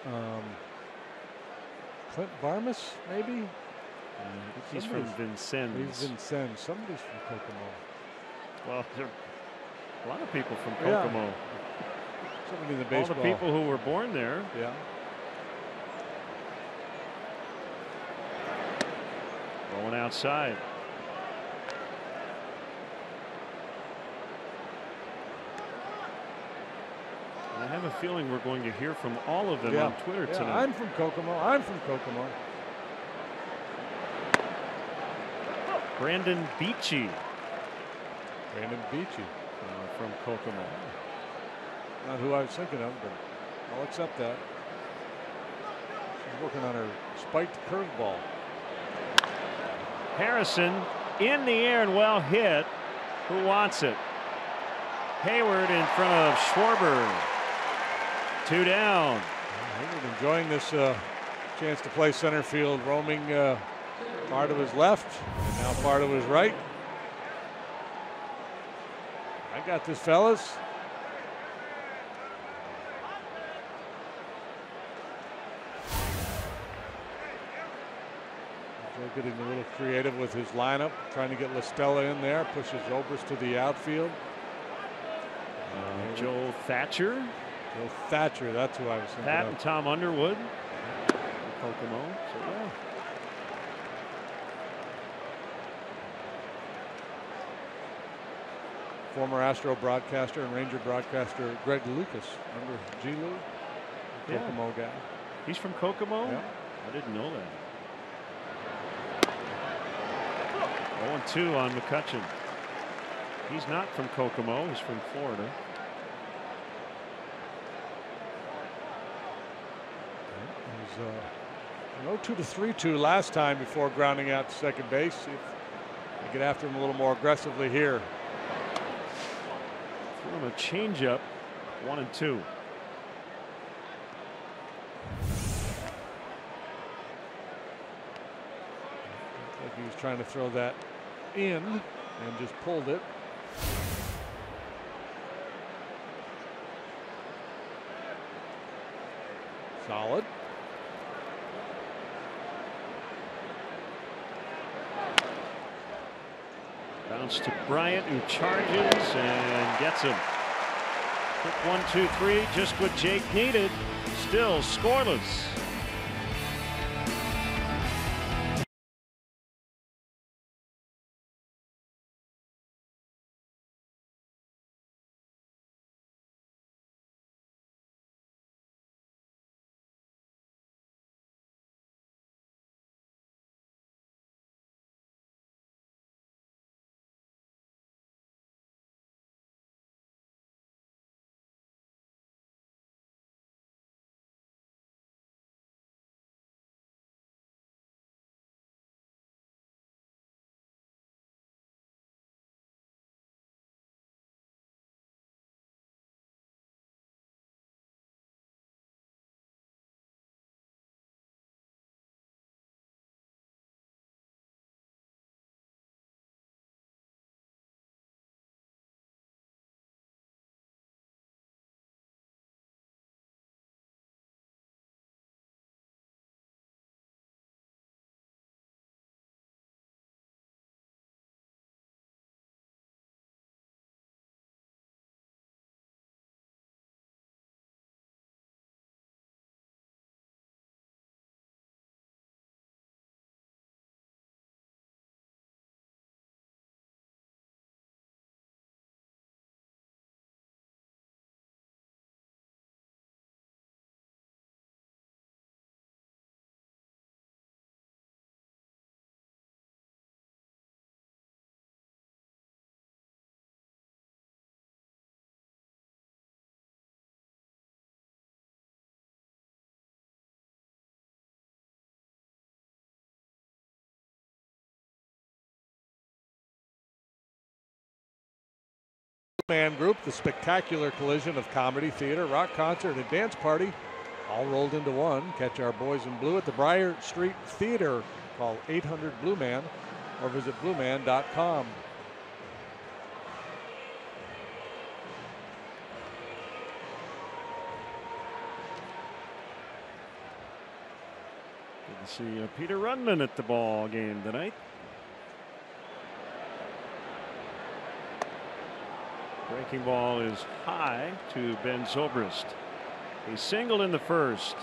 Clint Varmus, maybe? I think he's from Vincennes. He's Vincennes. Somebody's from Kokomo. Well, there are a lot of people from Kokomo. Yeah. Somebody in the baseball. All the people who were born there. Yeah. Going outside. I have a feeling we're going to hear from all of them on Twitter tonight. I'm from Kokomo. I'm from Kokomo. Brandon Beachy. Brandon Beachy. From Kokomo. Not who I was thinking of, but I'll accept that. She's working on her spiked curveball. Harrison in the air and well hit. Who wants it? Hayward in front of Schwarber. 2 down. Hayward enjoying this chance to play center field, roaming part of his left and now part of his right. I got this, fellas. Still getting a little creative with his lineup, trying to get Listella in there, pushes Zobrist to the outfield. Joe Thatcher. Joe Thatcher, that's who I was thinking Pat of. and Tom Underwood. Kokomo. So yeah. Former Astro broadcaster and Ranger broadcaster Greg Lucas. Remember G. Lou? Kokomo guy. He's from Kokomo? Yeah. I didn't know that. 0-2 on McCutchen. He's not from Kokomo. He's from Florida. He was 0-2 to 3-2 last time before grounding out to second base. See if they get after him a little more aggressively here. Threw him a changeup. 1-2. Like he was trying to throw that in and just pulled it. Solid. Bounce to Bryant, who charges and gets him. Quick 1-2-3, just what Jake needed. Still scoreless. Man group, the spectacular collision of comedy, theater, rock concert, and dance party, all rolled into one. Catch our boys in blue at the Briar Street Theater. Call 800-BLUE-MAN or visit blueman.com. Good to see Peter Rundman at the ball game tonight. Breaking ball is high to Ben Zobrist. He singled in the first.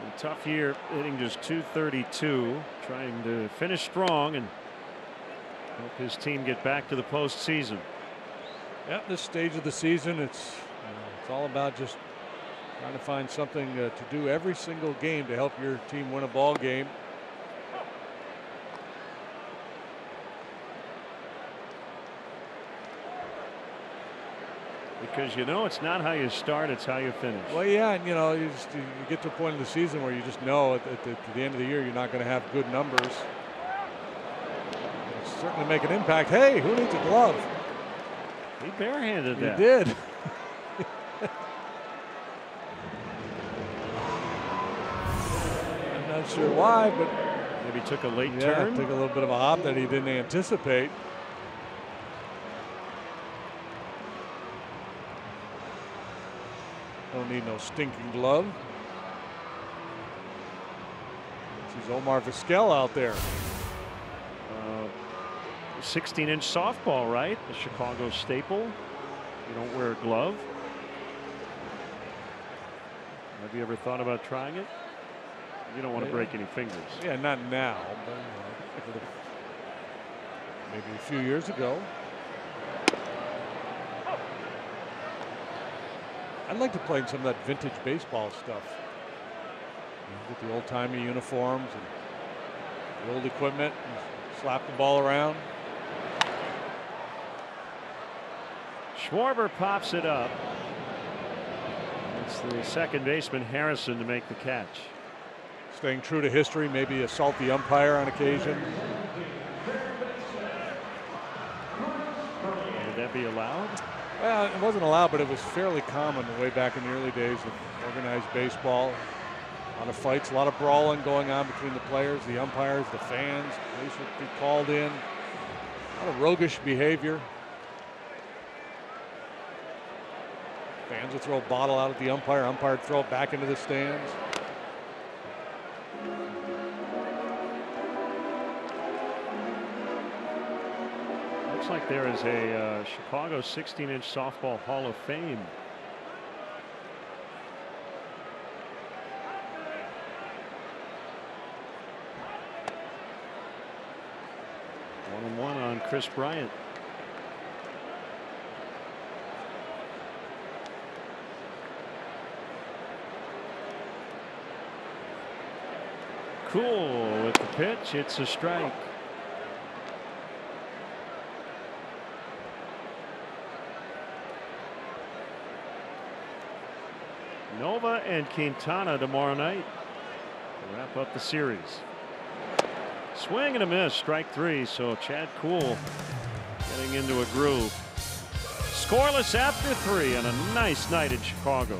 A tough year, hitting just .232, trying to finish strong and help his team get back to the postseason. At this stage of the season, it's all about just trying to find something to do every single game to help your team win a ball game. Because you know it's not how you start, it's how you finish. Well, yeah, and you know, you get to a point in the season where you just know at the end of the year you're not going to have good numbers. It'll certainly make an impact. Hey, who needs a glove? He barehanded that. He did. I'm not sure why, but maybe took a late yeah, turn. Took a little bit of a hop that he didn't anticipate. Don't need no stinking glove. He's Omar Vizquel out there. 16-inch softball, right? The Chicago staple. You don't wear a glove. Have you ever thought about trying it? You don't want to break any fingers. Yeah, not now, but maybe a few years ago. I'd like to play in some of that vintage baseball stuff. With the old-timey uniforms and the old equipment, and slap the ball around. Schwarber pops it up. It's the second baseman Harrison to make the catch. Staying true to history, maybe assault the umpire on occasion. Would that be allowed? Well, it wasn't allowed, but it was fairly common way back in the early days of organized baseball. A lot of fights, a lot of brawling going on between the players, the umpires, the fans. Police would be called in. A lot of roguish behavior. Fans would throw a bottle out at the umpire. Umpire would throw it back into the stands. Looks like there is a Chicago 16-inch softball Hall of Fame. One on Chris Bryant. Cool with the pitch. It's a strike. Nova and Quintana tomorrow night to wrap up the series. Swing and a miss, strike three. So Chad Kuhl getting into a groove. Scoreless after three, and a nice night in Chicago.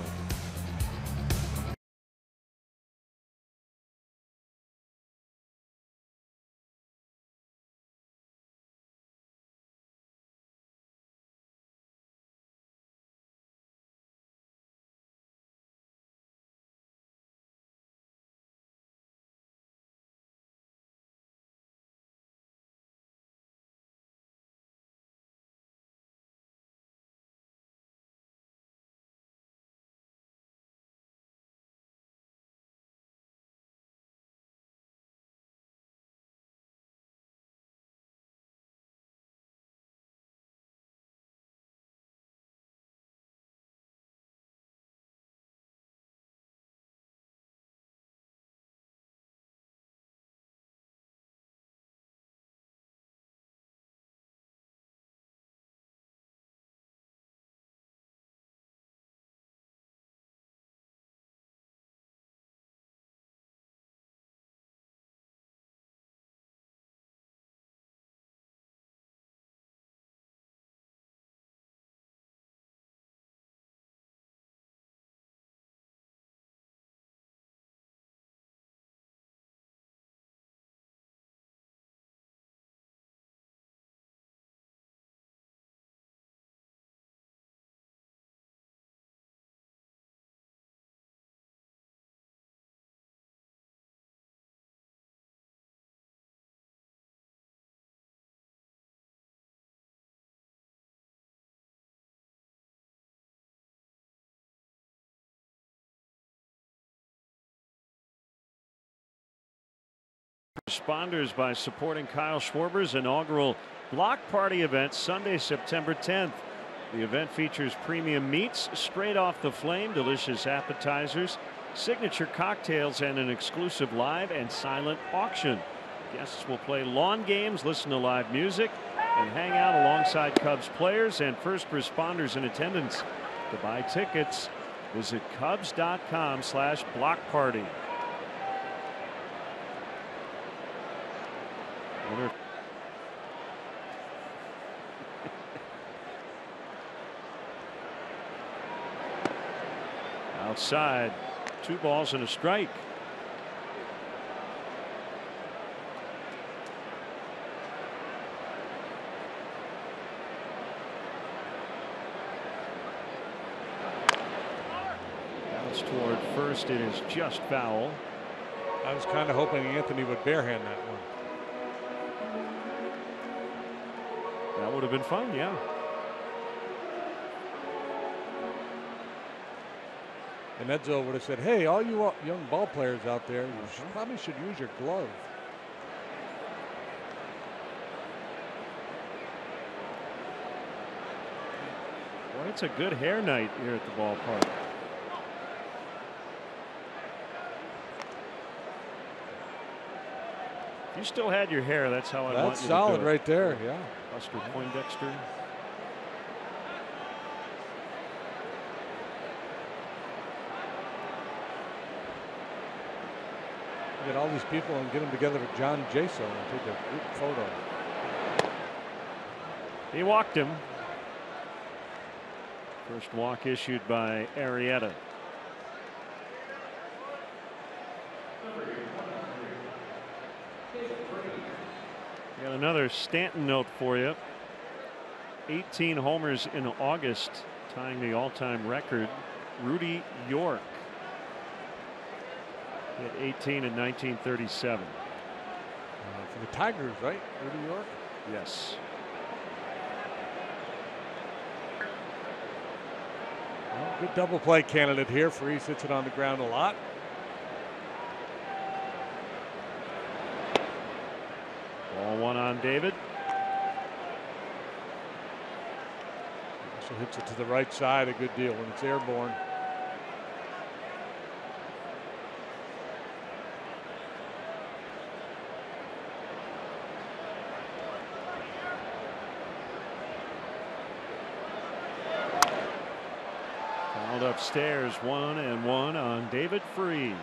Responders by supporting Kyle Schwarber's inaugural block party event Sunday, September 10th. The event features premium meats straight off the flame, delicious appetizers, signature cocktails, and an exclusive live and silent auction. Guests will play lawn games, listen to live music, and hang out alongside Cubs players and first responders in attendance. To buy tickets, visit Cubs.com/blockparty. Outside, 2 balls and a strike. Bounce toward first. It is just foul. I was kind of hoping Anthony would barehand that one. That would have been fun, yeah. And Edzo would have said, hey, all you young ball players out there, you probably should use your glove. Well, it's a good hair night here at the ballpark. If you still had your hair, that's how I want you to do it. That's solid right there, yeah. Buster Poindexter. Get all these people and get them together with John Jaso and take a group photo. He walked him. First walk issued by Arrieta. Got another Stanton note for you. 18 homers in August, tying the all-time record. Rudy York hit 18 in 1937. For the Tigers, right? Rudy York? Yes. Well, good double play candidate here. Freese hits it on the ground a lot. Ball one on David. Also hits it to the right side a good deal when it's airborne. Fouled upstairs, 1-1 on David Freese.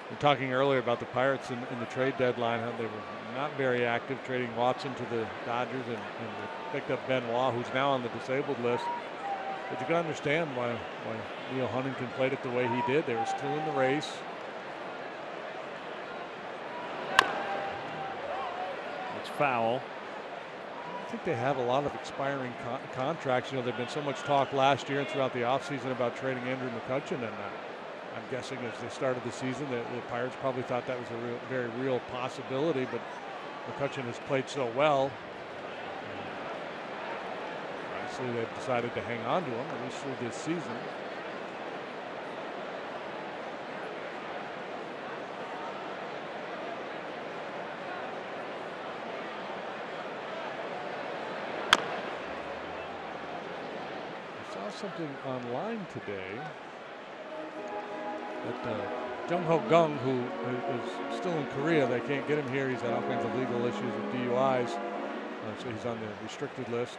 We were talking earlier about the Pirates in the trade deadline, how they were not very active, trading Watson to the Dodgers, and they picked up Benoit, who's now on the disabled list. But you can understand why Neil Huntington played it the way he did. They were still in the race. It's foul. I think they have a lot of expiring contracts. You know, there've been so much talk last year and throughout the offseason about trading Andrew McCutchen, and I'm guessing as they started the season, the Pirates probably thought that was a very real possibility, but McCutchen has played so well. Obviously, they've decided to hang on to him, at least through this season. I saw something online today that Jung Ho Gung, who is still in Korea, they can't get him here. He's had all kinds of legal issues with DUIs, so he's on the restricted list.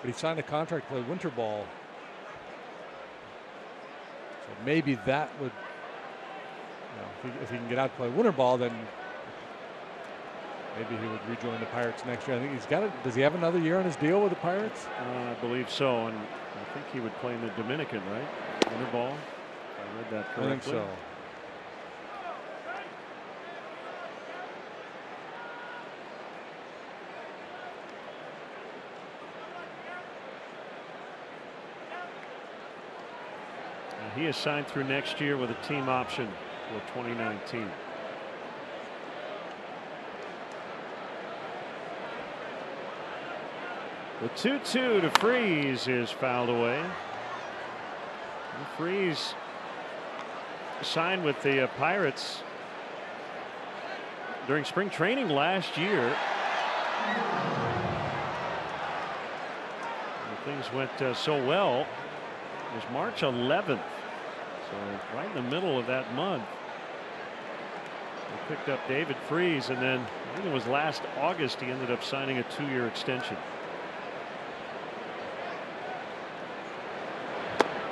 But he signed a contract to play winter ball. So maybe that would, you know, if he can get out to play winter ball, then maybe he would rejoin the Pirates next year. I think he's got it. Does he have another year on his deal with the Pirates? I believe so, and I think he would play in the Dominican, right? Winter ball. I read that correctly. I think so. He is signed through next year with a team option for 2019. The 2-2 to Freese is fouled away. And Freese signed with the Pirates during spring training last year. And things went so well. It was March 11th. So right in the middle of that month, they picked up David Freese, and then I think it was last August he ended up signing a 2-year extension.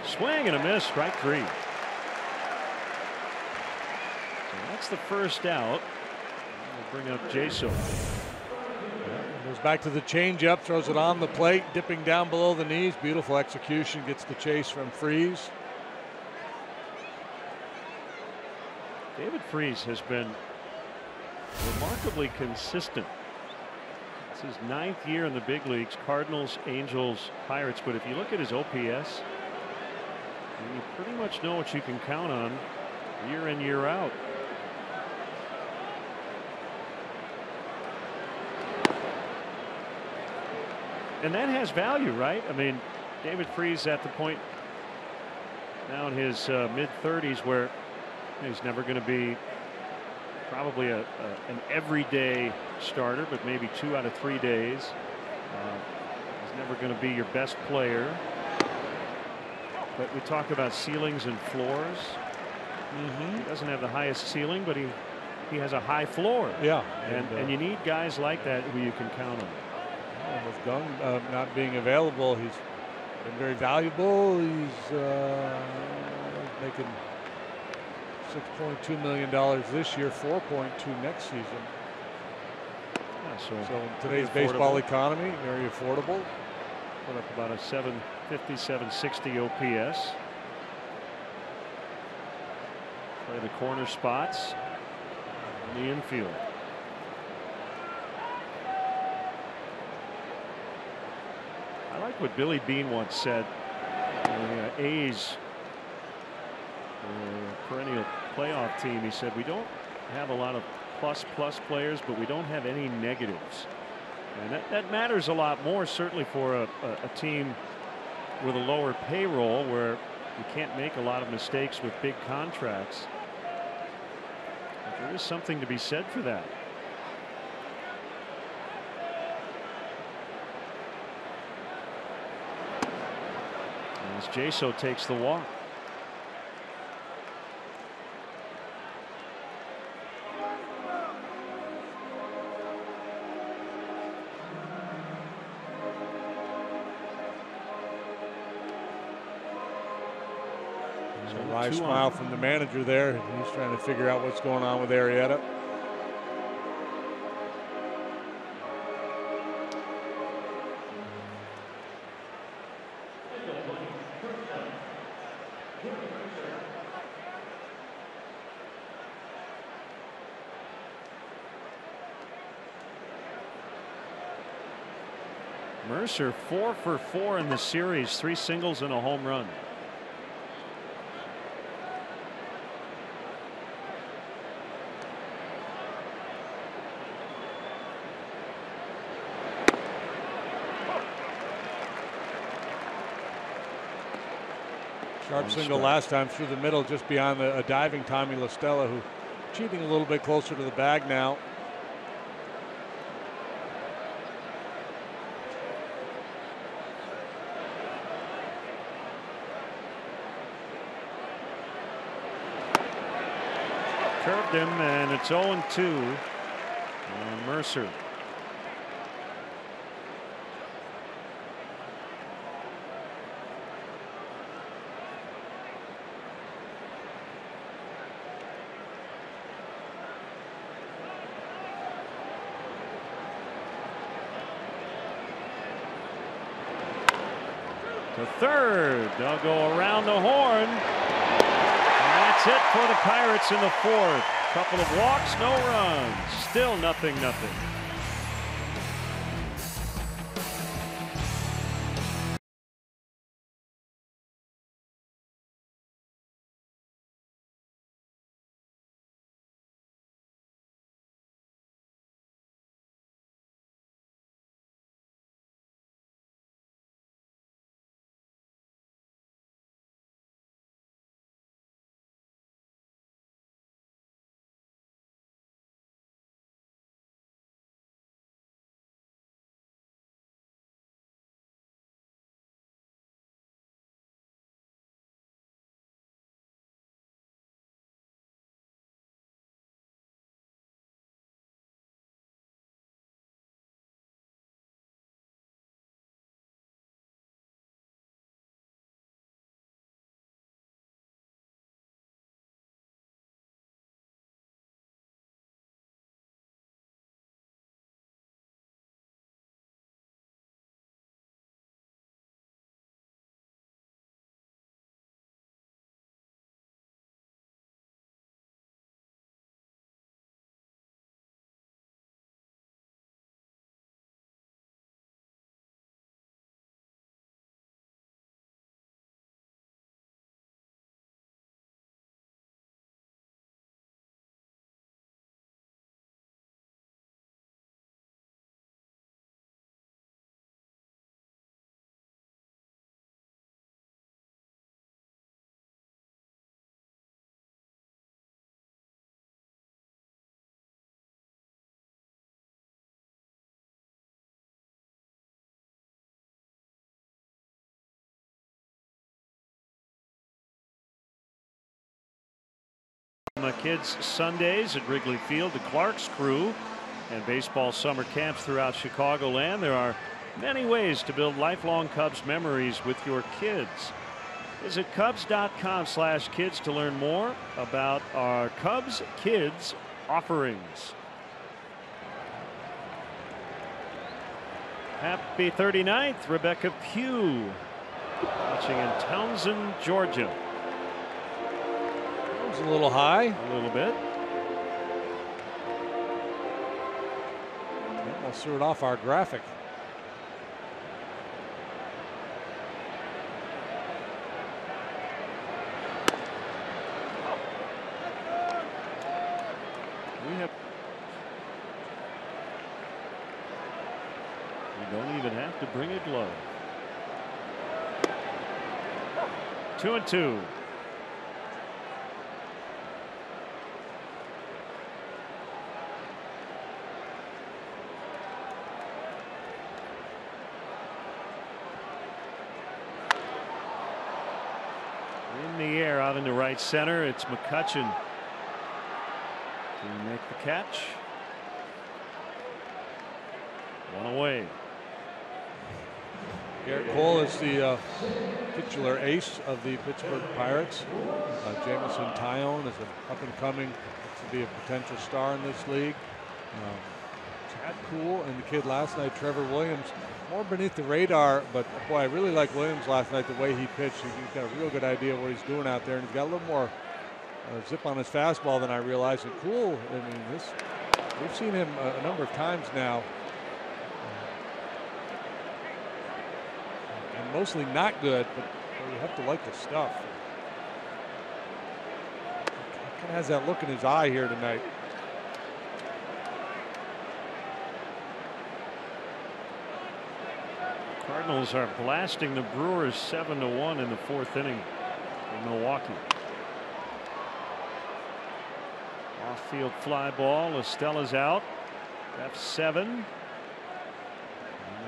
Swing and a miss, strike 3. So that's the first out. We'll bring up Jaso. Goes back to the changeup, throws it on the plate, dipping down below the knees. Beautiful execution, gets the chase from Freese. David Freese has been remarkably consistent his 9th year in the big leagues. Cardinals, Angels, Pirates. But if you look at his OPS, you pretty much know what you can count on year in, year out. And that has value, right? I mean, David Freese at the point now in his mid-30s where he's never going to be probably an everyday starter, but maybe 2 out of 3 days. He's never going to be your best player. But we talk about ceilings and floors. He doesn't have the highest ceiling, but he has a high floor. Yeah. And you need guys like that who you can count on. And with Gunn not being available, he's been very valuable. He's making $6.2 million this year, $4.2 next season. Yeah, so in today's baseball economy, very affordable. Put up about a 750, 760 OPS. Play the corner spots in the infield. I like what Billy Beane once said. The A's, perennial playoff team, he said, we don't have a lot of plus players, but we don't have any negatives. And that matters a lot more, certainly for a team with a lower payroll where you can't make a lot of mistakes with big contracts. But there is something to be said for that. As Jaso takes the walk. A wry smile from the manager there. He's trying to figure out what's going on with Arrieta. Mercer 4 for 4 in the series, 3 singles and a home run. Sharp single last time through the middle, just beyond a diving Tommy La Stella, who cheating a little bit closer to the bag now. Curved him, and it's 0-2 on Mercer. To third, they'll go around the horn. And that's it for the Pirates in the 4th. Couple of walks, no runs. Still 0-0. Kids Sundays at Wrigley Field, the Clark's crew, and baseball summer camps throughout Chicagoland. There are many ways to build lifelong Cubs memories with your kids. Visit Cubs.com/kids to learn more about our Cubs Kids offerings. Happy 39th, Rebecca Pugh, watching in Townsend, Georgia. That was a little high. A little bit. Almost threw it off our graphic. We don't even have to bring a glove. 2-2. In the air out into right center. It's McCutchen to make the catch. One away. Garrett Cole is the titular ace of the Pittsburgh Pirates. Jamison Tyone is an up-and-coming, to be a potential star in this league. Chad Poole and the kid last night, Trevor Williams, more beneath the radar, but boy, I really like Williams last night, the way he pitched. He's got a real good idea what he's doing out there, and he's got a little more zip on his fastball than I realized. And Poole, I mean, we've seen him a number of times now. And mostly not good, but you have to like the stuff. He kind of has that look in his eye here tonight. Cardinals are blasting the Brewers 7-1 in the fourth inning in Milwaukee. Off-field fly ball. Estella's out. F7.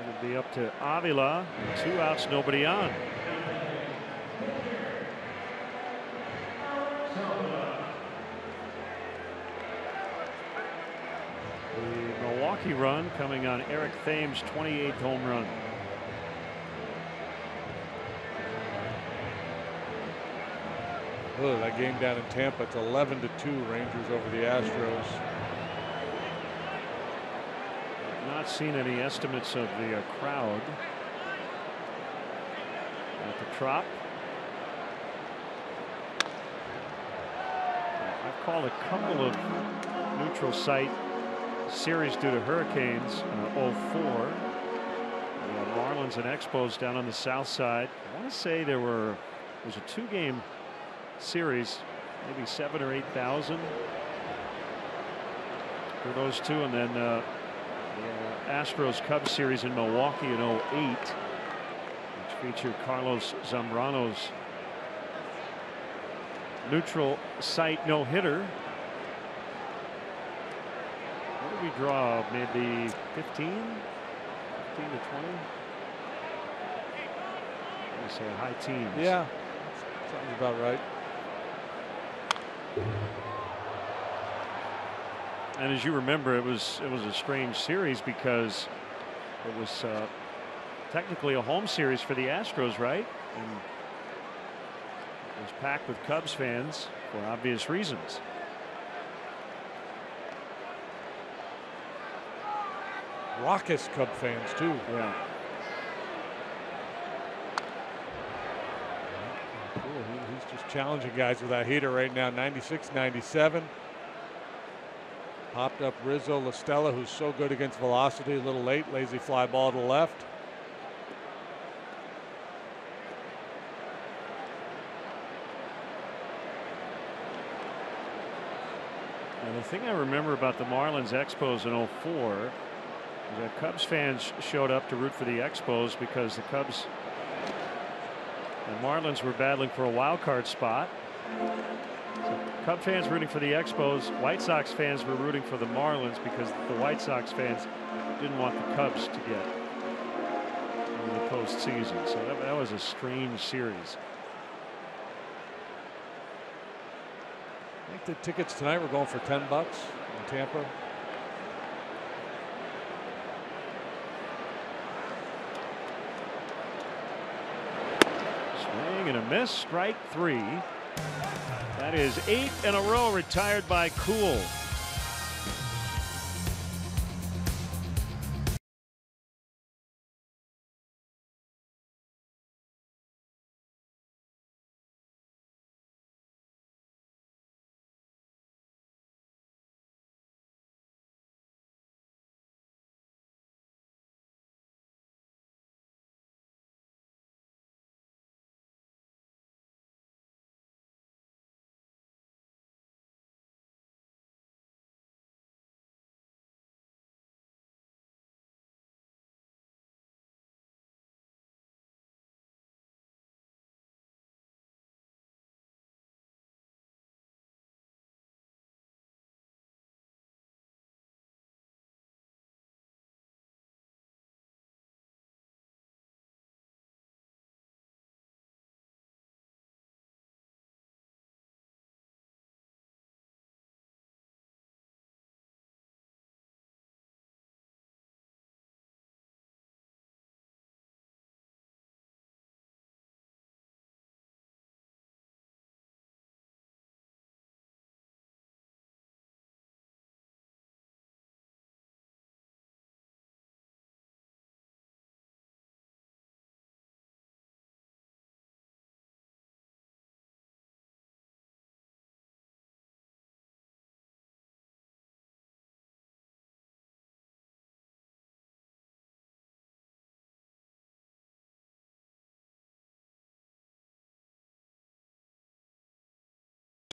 It'll be up to Avila. 2 outs, nobody on. The Milwaukee run coming on Eric Thames' 28th home run. Oh, that game down in Tampa, it's 11-2 Rangers over the Astros. Not seen any estimates of the crowd at the Trop. I've called a couple of neutral site series due to hurricanes. 04. Marlins and Expos down on the south side. I want to say there was a 2-game series, maybe 7,000 or 8,000 for those two, and then the Astros Cubs series in Milwaukee in 08, which featured Carlos Zambrano's neutral site no-hitter. What did we draw? Maybe 15 to 20? Let me say high teens. Yeah, sounds about right. And as you remember, it was a strange series because it was technically a home series for the Astros, right? And it was packed with Cubs fans for obvious reasons. Raucous Cub fans too. Yeah. He's just challenging guys with that heater right now. 96, 97. Popped up Rizzo. Listella, who's so good against velocity, a little late. Lazy fly ball to the left. And the thing I remember about the Marlins Expos in 04 is that Cubs fans showed up to root for the Expos because the Cubs and Marlins were battling for a wild card spot. So Cub fans rooting for the Expos. White Sox fans were rooting for the Marlins because the White Sox fans didn't want the Cubs to get in the postseason. So that was a strange series. I think the tickets tonight were going for $10 in Tampa. Swing and a miss. Strike 3. That is 8 in a row retired by Cool.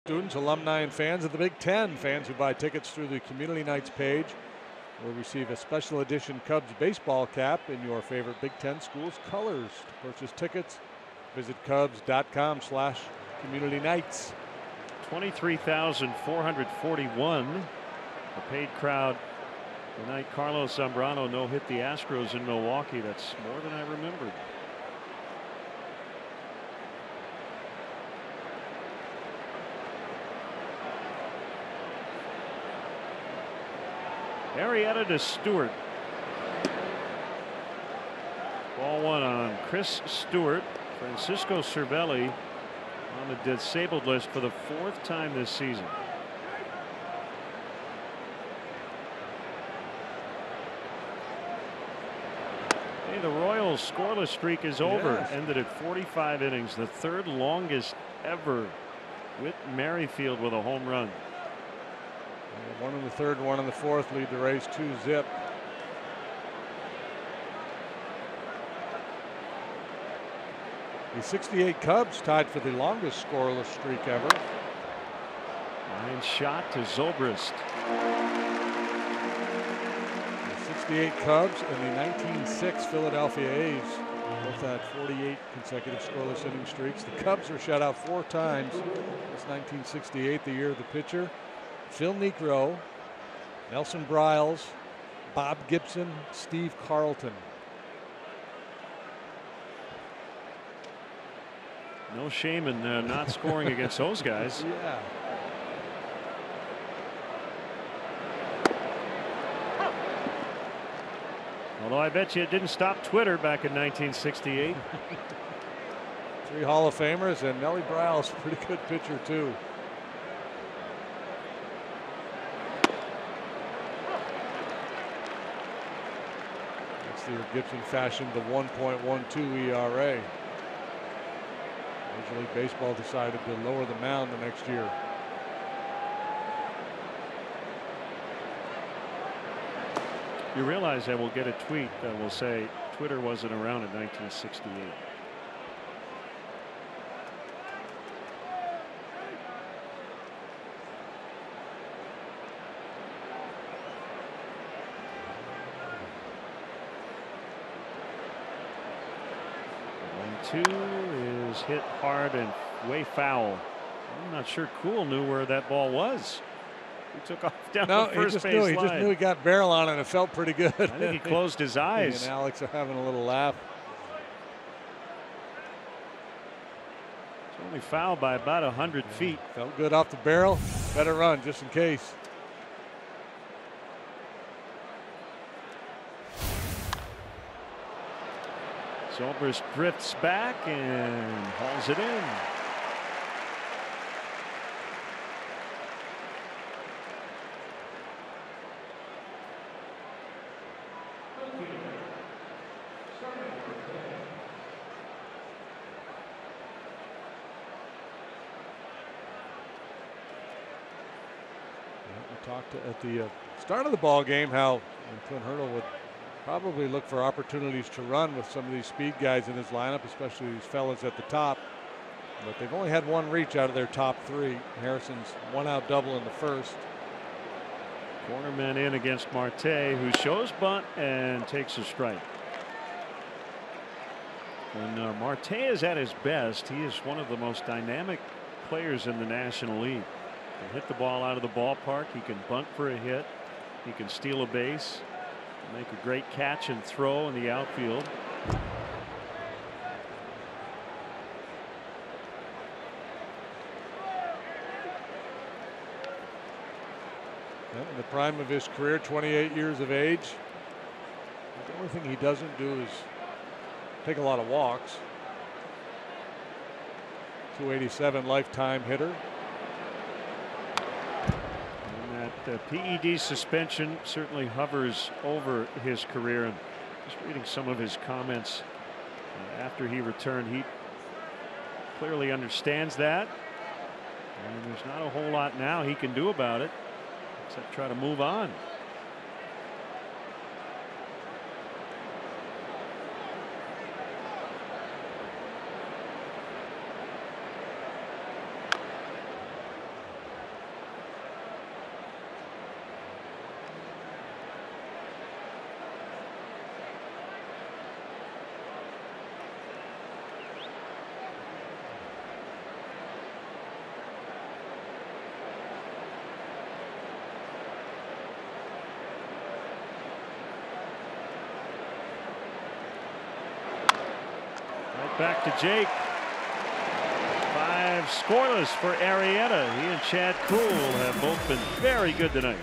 Students, alumni, and fans of the Big Ten. Fans who buy tickets through the Community Nights page will receive a special edition Cubs baseball cap in your favorite Big Ten school's colors. To purchase tickets, visit Cubs.com/communitynights. 23,441. A paid crowd tonight. Carlos Zambrano no-hit the Astros in Milwaukee. That's more than I remembered. Arrieta to Stewart. Ball 1 on Chris Stewart. Francisco Cervelli on the disabled list for the 4th time this season. Hey, the Royals scoreless streak is over. Yes. Ended at 45 innings, the 3rd longest ever. Whit Merrifield with a home run. One in the 3rd, one in the 4th lead the Rays 2-zip. The 68 Cubs tied for the longest scoreless streak ever. Line shot to Zobrist. The 68 Cubs and the 1906 Philadelphia A's both had 48 consecutive scoreless inning streaks. The Cubs were shut out 4 times. It's 1968, the year of the pitcher. Phil Niekro, Nelson Briles, Bob Gibson, Steve Carlton. No shame in not scoring against those guys. Yeah. Although I bet you it didn't stop Twitter back in 1968. 3 Hall of Famers, and Nellie Briles, a pretty good pitcher too. Steve Gibson fashioned the 1.12 ERA. Major League Baseball decided to lower the mound the next year. You realize I will get a tweet that will say Twitter wasn't around in 1968. Is hit hard and way foul. I'm not sure Cool knew where that ball was. He took off down the first base line. He just knew he got barrel on it, and it felt pretty good. I think he closed his eyes. He and Alex are having a little laugh. It's only foul by about 100 feet. Felt good off the barrel. Better run just in case. Zobrist drifts back and hauls it in. We talked at the start of the ball game how Clint Hurdle would probably look for opportunities to run with some of these speed guys in his lineup, especially these fellas at the top. But they've only had one reach out of their top three. Harrison's one-out double in the first. Cornerman in against Marte, who shows bunt and takes a strike. When Marte is at his best, he is one of the most dynamic players in the National League. He can hit the ball out of the ballpark. He can bunt for a hit. He can steal a base. Make a great catch and throw in the outfield. In the prime of his career, 28 years of age. The only thing he doesn't do is take a lot of walks. 287 lifetime hitter. The PED suspension certainly hovers over his career, and just reading some of his comments after he returned, he clearly understands that, and there's not a whole lot now he can do about it except try to move on. Back to Jake. 5 scoreless for Arrieta. He and Chad Kuhl have both been very good tonight.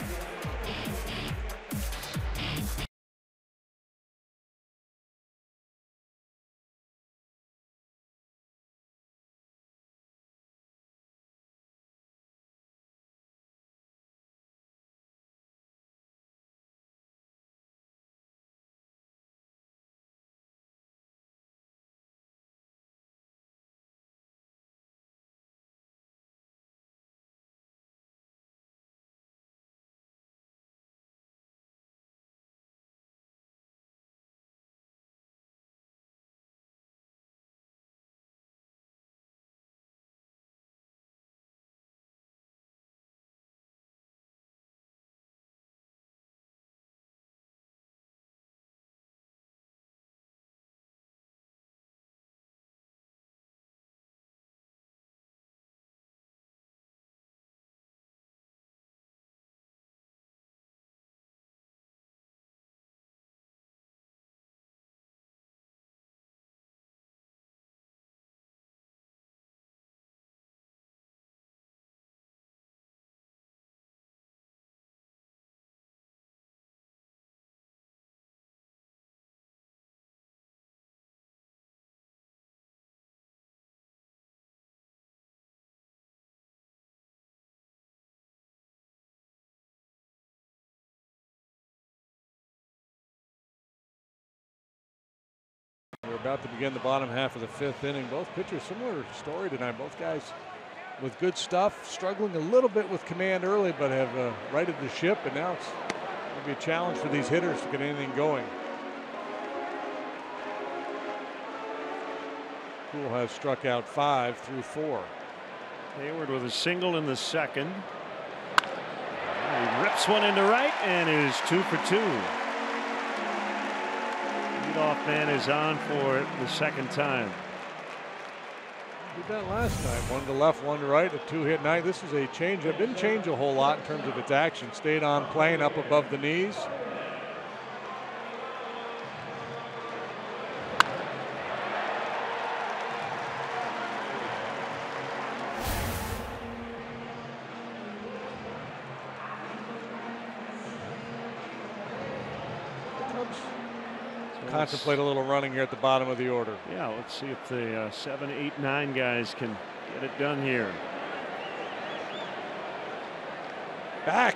We're about to begin the bottom half of the 5th inning. Both pitchers, similar story tonight. Both guys with good stuff, struggling a little bit with command early, but have righted the ship, and now it's going to be a challenge for these hitters to get anything going. Kuhl has struck out 5 through 4. Hayward with a single in the second. He rips one into right and is 2 for 2. Leadoff man is on for it the second time. Did that last time. One to left, one to right, a 2-hit night. This is a changeup. Didn't change a whole lot in terms of its action. Stayed on plane up above the knees. Cubs contemplate a little running here at the bottom of the order. Yeah, let's see if the 7, 8, 9 guys can get it done here. Back.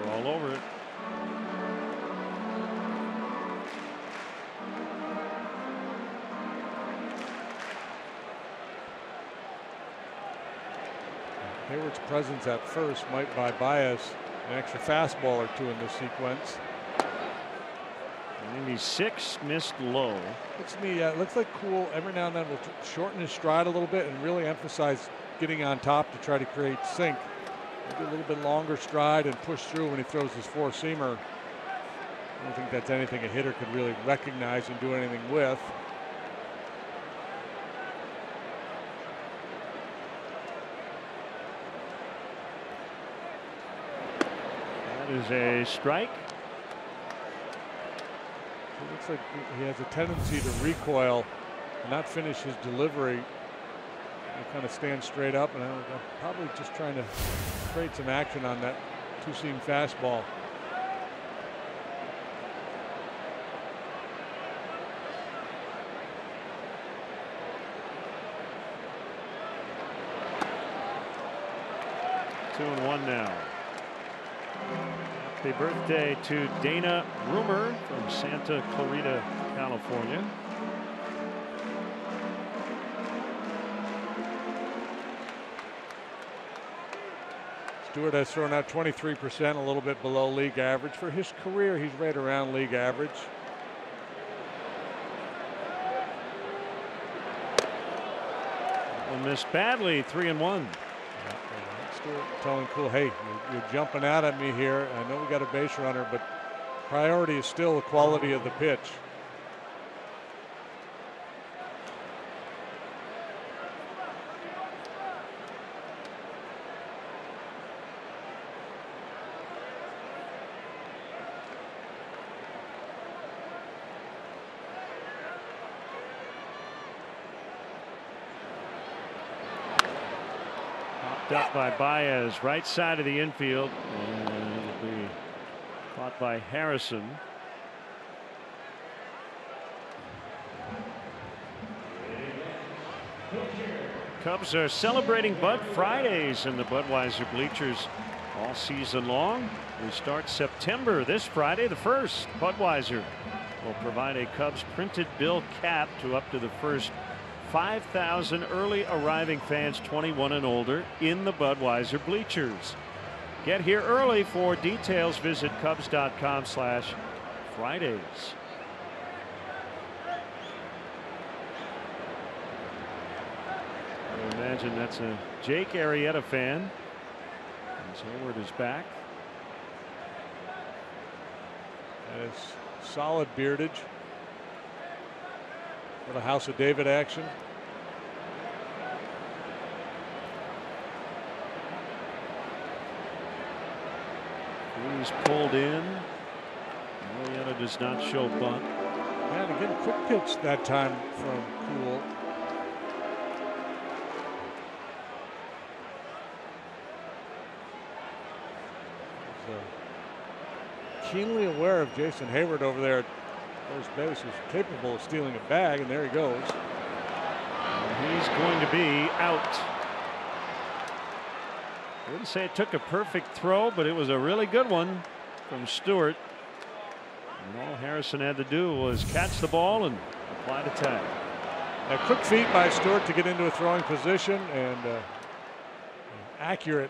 We're all over it. Hayward's presence at first might buy Baez an extra fastball or two in this sequence. 96 missed low. Looks to me, looks like Cool every now and then will shorten his stride a little bit and really emphasize getting on top to try to create sink. Maybe a little bit longer stride and push through when he throws his four-seamer. I don't think that's anything a hitter could really recognize and do anything with. That is a strike. It looks like he has a tendency to recoil and not finish his delivery. He kind of stands straight up, and I'm probably just trying to create some action on that two-seam fastball. Two and one now. Happy birthday to Dana Rumor from Santa Clarita, California. Stewart has thrown out 23%, a little bit below league average. For his career, he's right around league average. One missed badly, 3 and 1. Stewart telling Cool, hey, you're jumping out at me here. I know we got a base runner, but priority is still the quality of the pitch. Up by Baez, right side of the infield, and it'll be caught by Harrison. Cubs are celebrating Bud Fridays in the Budweiser bleachers all season long. We start September this Friday, the 1st. Budweiser will provide a Cubs printed bill cap to up to the first 5,000 early arriving fans 21 and older in the Budweiser bleachers. Get here early. For details, visit Cubs.com/Fridays. I imagine that's a Jake Arrieta fan. As Hayward is back. That is solid beardage. For the House of David action. He's pulled in. Arrieta does not show bunt. And again, quick pitch that time from Cool. So keenly aware of Jason Hayward over there. First base is capable of stealing a bag, and there he goes. And he's going to be out. I wouldn't say it took a perfect throw, but it was a really good one from Stewart. And all Harrison had to do was catch the ball and apply the tag. A quick feet by Stewart to get into a throwing position, and accurate.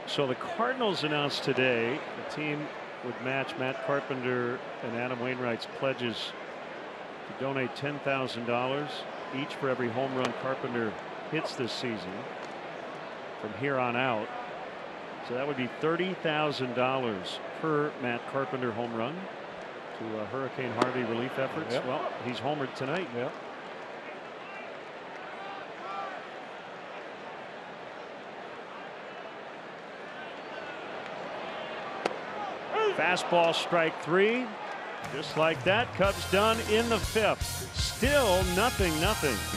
So the Cardinals announced today the team would match Matt Carpenter and Adam Wainwright's pledges to donate $10,000 each for every home run Carpenter hits this season from here on out. So that would be $30,000 per Matt Carpenter home run to Hurricane Harvey relief efforts. Yep. Well, he's homered tonight. Yep. Fastball, strike 3. Just like that, Cubs done in the 5th. Still 0-0.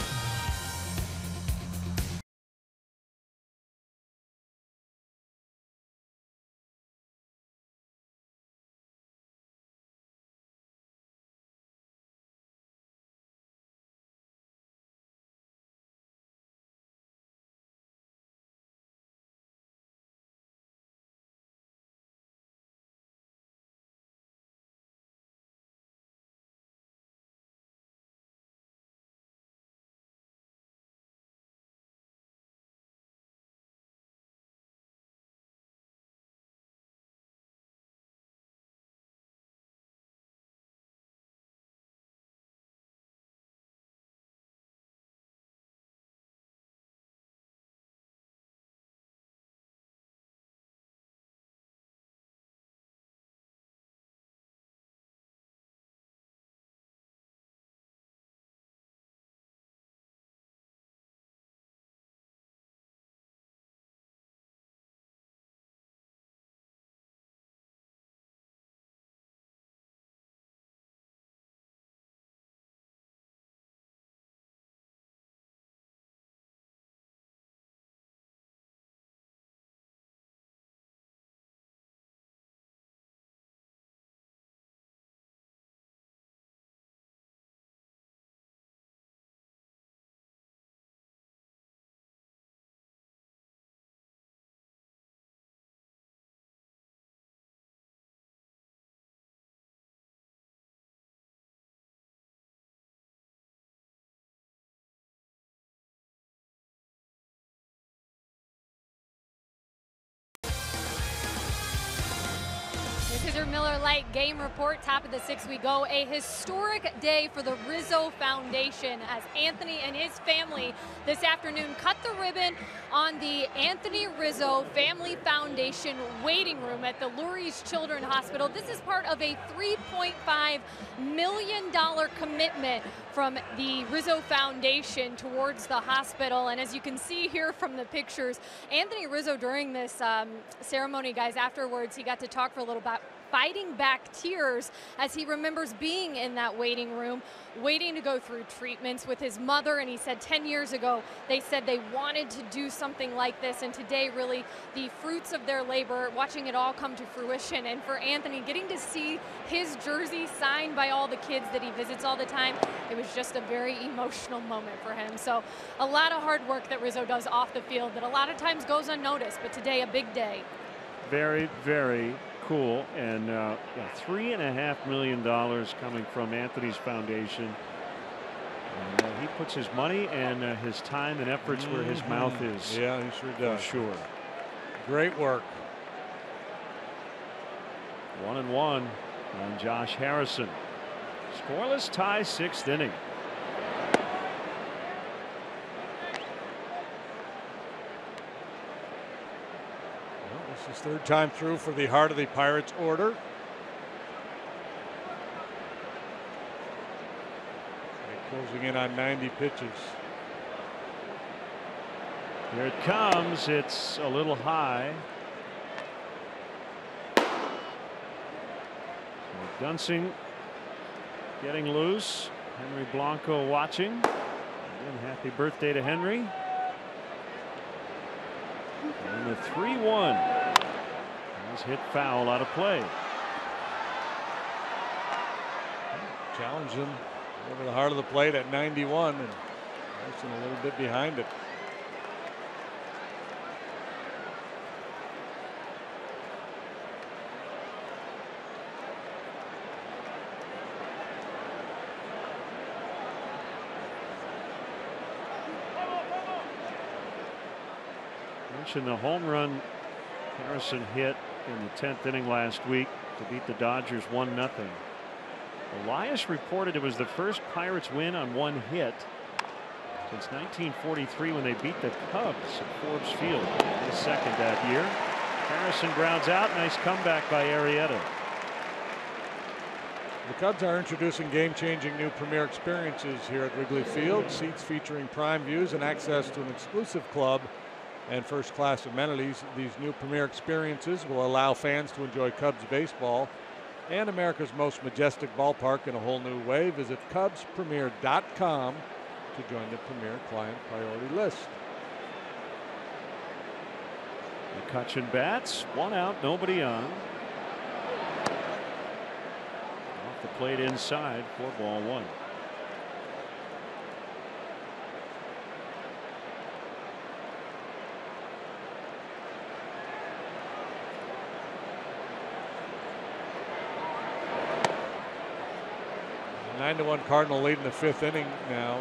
This is your Miller Lite game report. Top of the 6th we go. A historic day for the Rizzo Foundation as Anthony and his family this afternoon cut the ribbon on the Anthony Rizzo Family Foundation waiting room at the Lurie Children's Hospital. This is part of a $3.5 million commitment from the Rizzo Foundation towards the hospital. And as you can see here from the pictures, Anthony Rizzo during this ceremony, guys, afterwards, he got to talk for a little bit, fighting back tears as he remembers being in that waiting room, waiting to go through treatments with his mother. And he said 10 years ago, they said they wanted to do something like this. And today, really, the fruits of their labor, watching it all come to fruition. And for Anthony, getting to see his jersey signed by all the kids that he visits all the time, it was just a very emotional moment for him. So a lot of hard work that Rizzo does off the field that a lot of times goes unnoticed, but today a big day. Very, very cool. And yeah, $3.5 million coming from Anthony's foundation. And he puts his money and his time and efforts where his mouth is. Yeah, he sure does. For sure. Great work. 1-1 on Josh Harrison. Scoreless tie, 6th inning. This is 3rd time through for the heart of the Pirates order. Closing in on 90 pitches. Here it comes. It's a little high. So Dunsing getting loose. Henry Blanco watching. Again, happy birthday to Henry. And the 3-1. He's hit foul out of play. Challenge him over the heart of the plate at 91, and Harrison a little bit behind it. Mentioned the home run Harrison hit in the 10th inning last week to beat the Dodgers 1-0. Elias reported it was the first Pirates win on one hit since 1943 when they beat the Cubs at Forbes Field. The second that year. Harrison grounds out. Nice comeback by Arrieta. The Cubs are introducing game-changing new premier experiences here at Wrigley Field. Seats featuring prime views and access to an exclusive club and first-class amenities. These new premier experiences will allow fans to enjoy Cubs baseball and America's most majestic ballpark in a whole new way. Visit CubsPremier.com to join the Premier Client Priority List. McCutchen bats, 1 out, nobody on. Off the plate inside for ball 1. A 9-1 Cardinal lead in the 5th inning now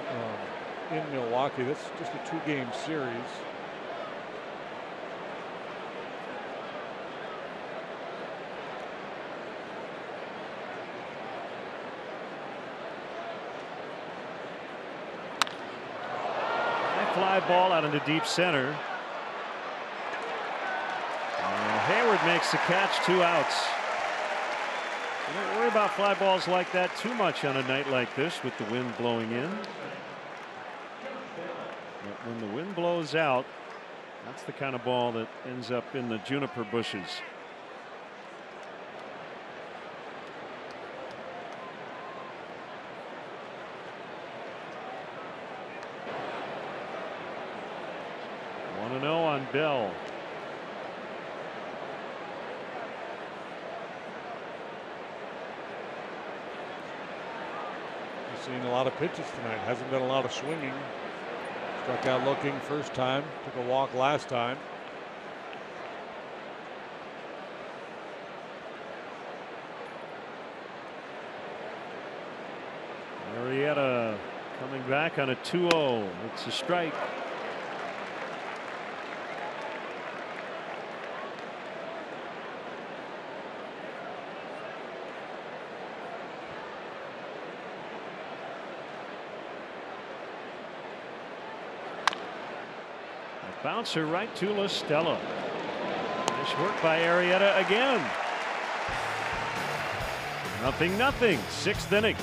in Milwaukee. This is just a 2-game series. Fly ball out into deep center. And Hayward makes the catch, 2 outs. You don't worry about fly balls like that too much on a night like this with the wind blowing in. But when the wind blows out, that's the kind of ball that ends up in the juniper bushes. On Bell. He's seen a lot of pitches tonight. Hasn't done a lot of swinging. Struck out looking first time. Took a walk last time. Arrieta coming back on a 2-0. It's a strike. Bouncer right to LaStella. Nice work by Arrieta again. 0-0, 6th inning.